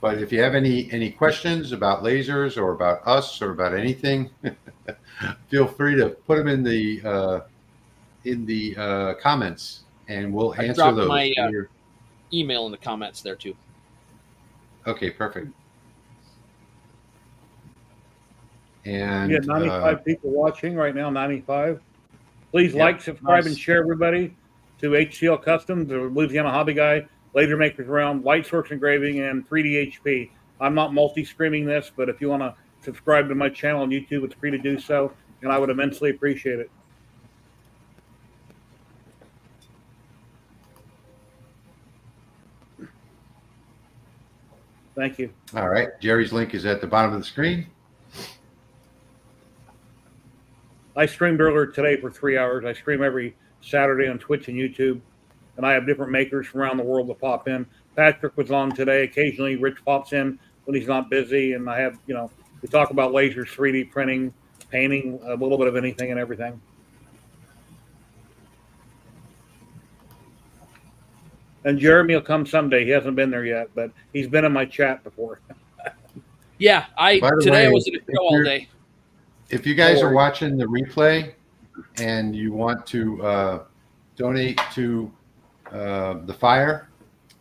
But if you have any questions about lasers or about us or about anything, feel free to put them in the comments, and we'll answer those. My email in the comments there too. Okay, perfect. We And got 95 people watching right now, 95. Please Yep. like, subscribe, and Nice. share, everybody, to HTL Customs, the Louisiana Hobby Guy, Laser Makers Realm, Light Source Engraving, and 3D HP. I'm not multi-streaming this, but if you want to subscribe to my channel on YouTube, it's free to do so, and I would immensely appreciate it. Thank you. all right, Jerry's link is at the bottom of the screen. I streamed earlier today for 3 hours. I stream every Saturday on Twitch and YouTube, and I have different makers from around the world that pop in. Patrick was on today. Occasionally, Rich pops in when he's not busy, and I have, we talk about lasers, 3D printing, painting, a little bit of anything and everything. And Jeremy will come someday. He hasn't been there yet, but he's been in my chat before. Yeah, By the today I way, was at a show all day. If you guys No are worries. watching the replay and you want to donate to the fire,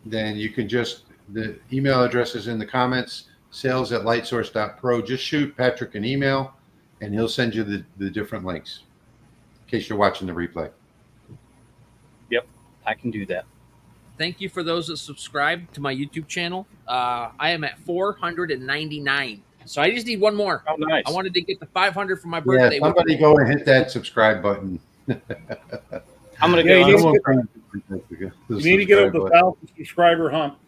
then you can the email address is in the comments, sales@lightsource.pro. Just shoot Patrick an email and he'll send you the different links in case you're watching the replay. Yep, I can do that. Thank you for those that subscribe to my YouTube channel. I am at 499. So I just need one more. Oh, nice. I wanted to get to 500 for my Yeah, birthday. somebody go and hit that subscribe button. I'm going to Yeah, go. you on. You need to get over the 1,000 subscriber hump.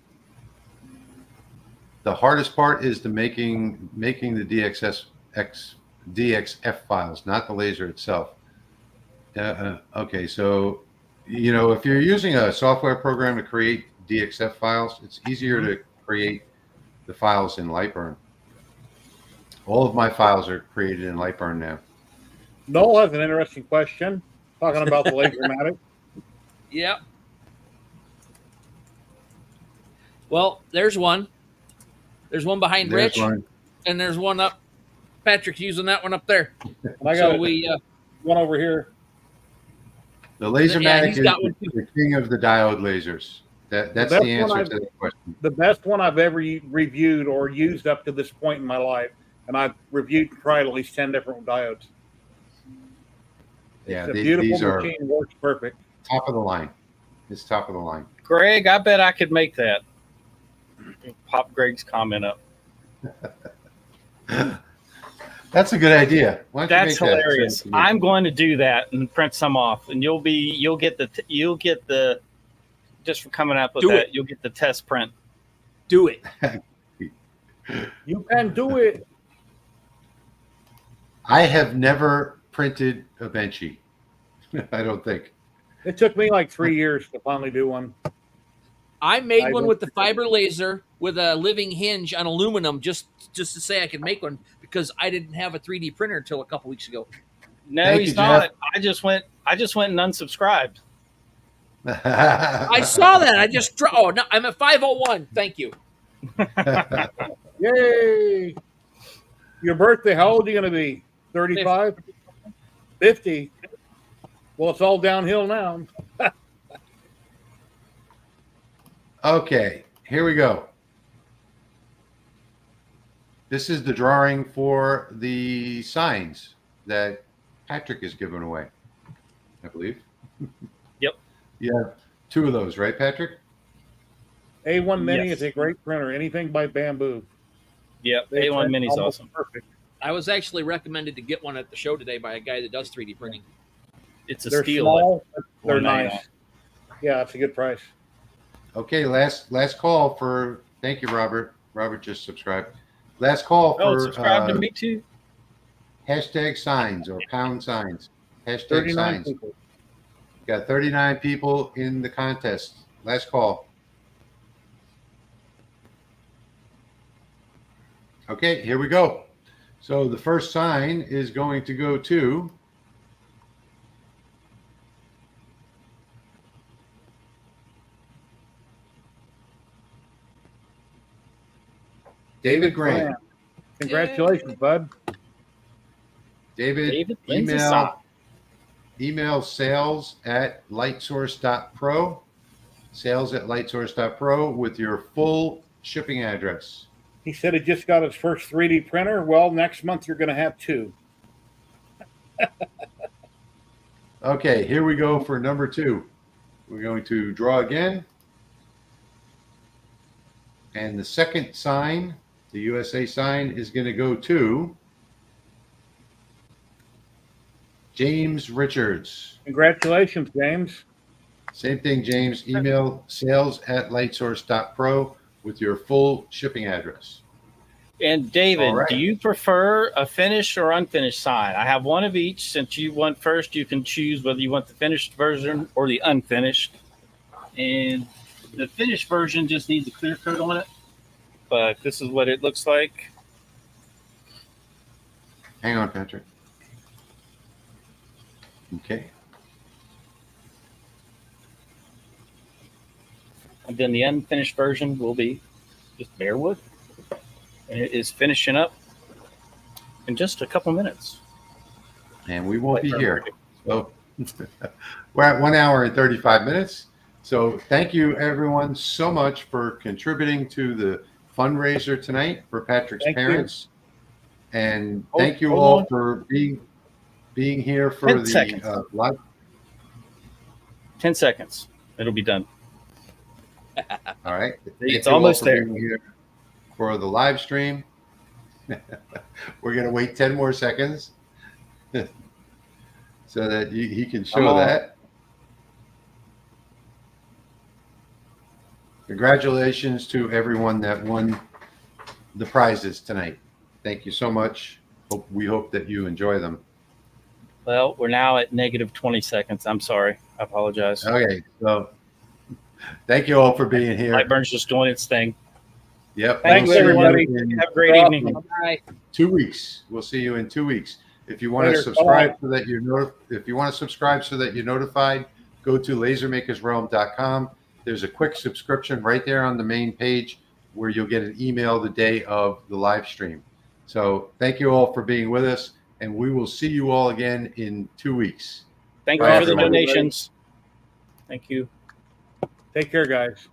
The hardest part is making the DXF files, not the laser itself. Okay, so if you're using a software program to create DXF files, it's easier to create the files in Lightburn. All of my files are created in Lightburn now. Noel has an interesting question talking about the Lasermatic. Yep. Well, there's one. There's one behind There's Rich, one. and there's one up. Patrick's using that one up there. And I got So one over here. The Lasermatic he's is got one the king of the diode lasers. That's best the one answer to that question. The best one I've ever reviewed or used up to this point in my life, and I've reviewed and tried at least 10 different diodes. Yeah, It's a these beautiful are machine, works perfect. top of the line. It's top of the line. Greg, I bet I could make that. Pop Greg's comment up. That's a good idea. Why don't you That's make that? hilarious. I'm going to do that and print some off, and you'll get the just for coming up with Do that. it. You'll get the test print. do it. You can do it. I have never printed a Benchy. I don't think. It took me like 3 years to finally do one. I made I one don't with the think fiber laser with a living hinge on aluminum just to say I could make one because I didn't have a 3D printer until a couple weeks ago. No, Thank he's you, not. Jeff. I just went and unsubscribed. I saw that. I just oh no, I'm at 501. Thank you. Yay! Your birthday, how old are you going to be? 35? 50? Well, it's all downhill now. Okay, here we go. This is the drawing for the signs that Patrick is giving away, I believe. Yep. You have 2 of those, right, Patrick? A1 Mini Yes. is a great printer. Anything by Bamboo. Yep, They A1 print Mini's almost awesome. Perfect. I was actually recommended to get one at the show today by a guy that does 3D printing. It's a They're steal. small, but they're $199. nice. Yeah, it's a good price. Okay, last call for. Thank you, Robert. Robert just subscribed. Last call Oh, for subscribe to me too. hashtag signs or pound signs. Hashtag 39 signs. people. Got 39 people in the contest. Last call. Okay, here we go. So the first sign is going to go to David Grant. Congratulations, bud. David, Lindsay email sales@lightsource.pro, sales@lightsource.pro with your full shipping address? He said he just got his first 3D printer. Well, next month you're going to have 2. Okay, here we go for number 2. We're going to draw again. And the second sign, the USA sign, is going to go to James Richards. Congratulations, James. Same thing, James. Email sales@lightsource.pro with your full shipping address. And David, All right. do you prefer a finished or unfinished sign? I have one of each. Since you went first, you can choose whether you want the finished version or the unfinished. And the finished version just needs a clear coat on it. But this is what it looks like. Hang on, Patrick. Okay. And then the unfinished version will be just bare wood. And it is finishing up in just a couple minutes. And we won't be here. So we're at 1 hour and 35 minutes. So thank you everyone so much for contributing to the fundraiser tonight for Patrick's parents. And thank you all for being here for 10 seconds. the live. 10 seconds. It'll be done. All right. It's Thank you all almost for there. being here for the live stream. We're going to wait 10 more seconds so that he can show that. Congratulations to everyone that won the prizes tonight. Thank you so much. We hope that you enjoy them. Well, we're now at negative 20 seconds. I'm sorry. I apologize. Okay, so thank you all for being here. Lightburn's just doing its thing. Yep. Thanks, we'll see you everybody. in Have a great evening. Bye. 2 weeks. We'll see you in 2 weeks. If you want to Later. subscribe so that you're notified, go to lasermakersrealm.com. There's a quick subscription right there on the main page where you'll get an email the day of the live stream. So thank you all for being with us, and we will see you all again in 2 weeks. Thank you Bye, for the everyone. donations. Thank you. Take care, guys.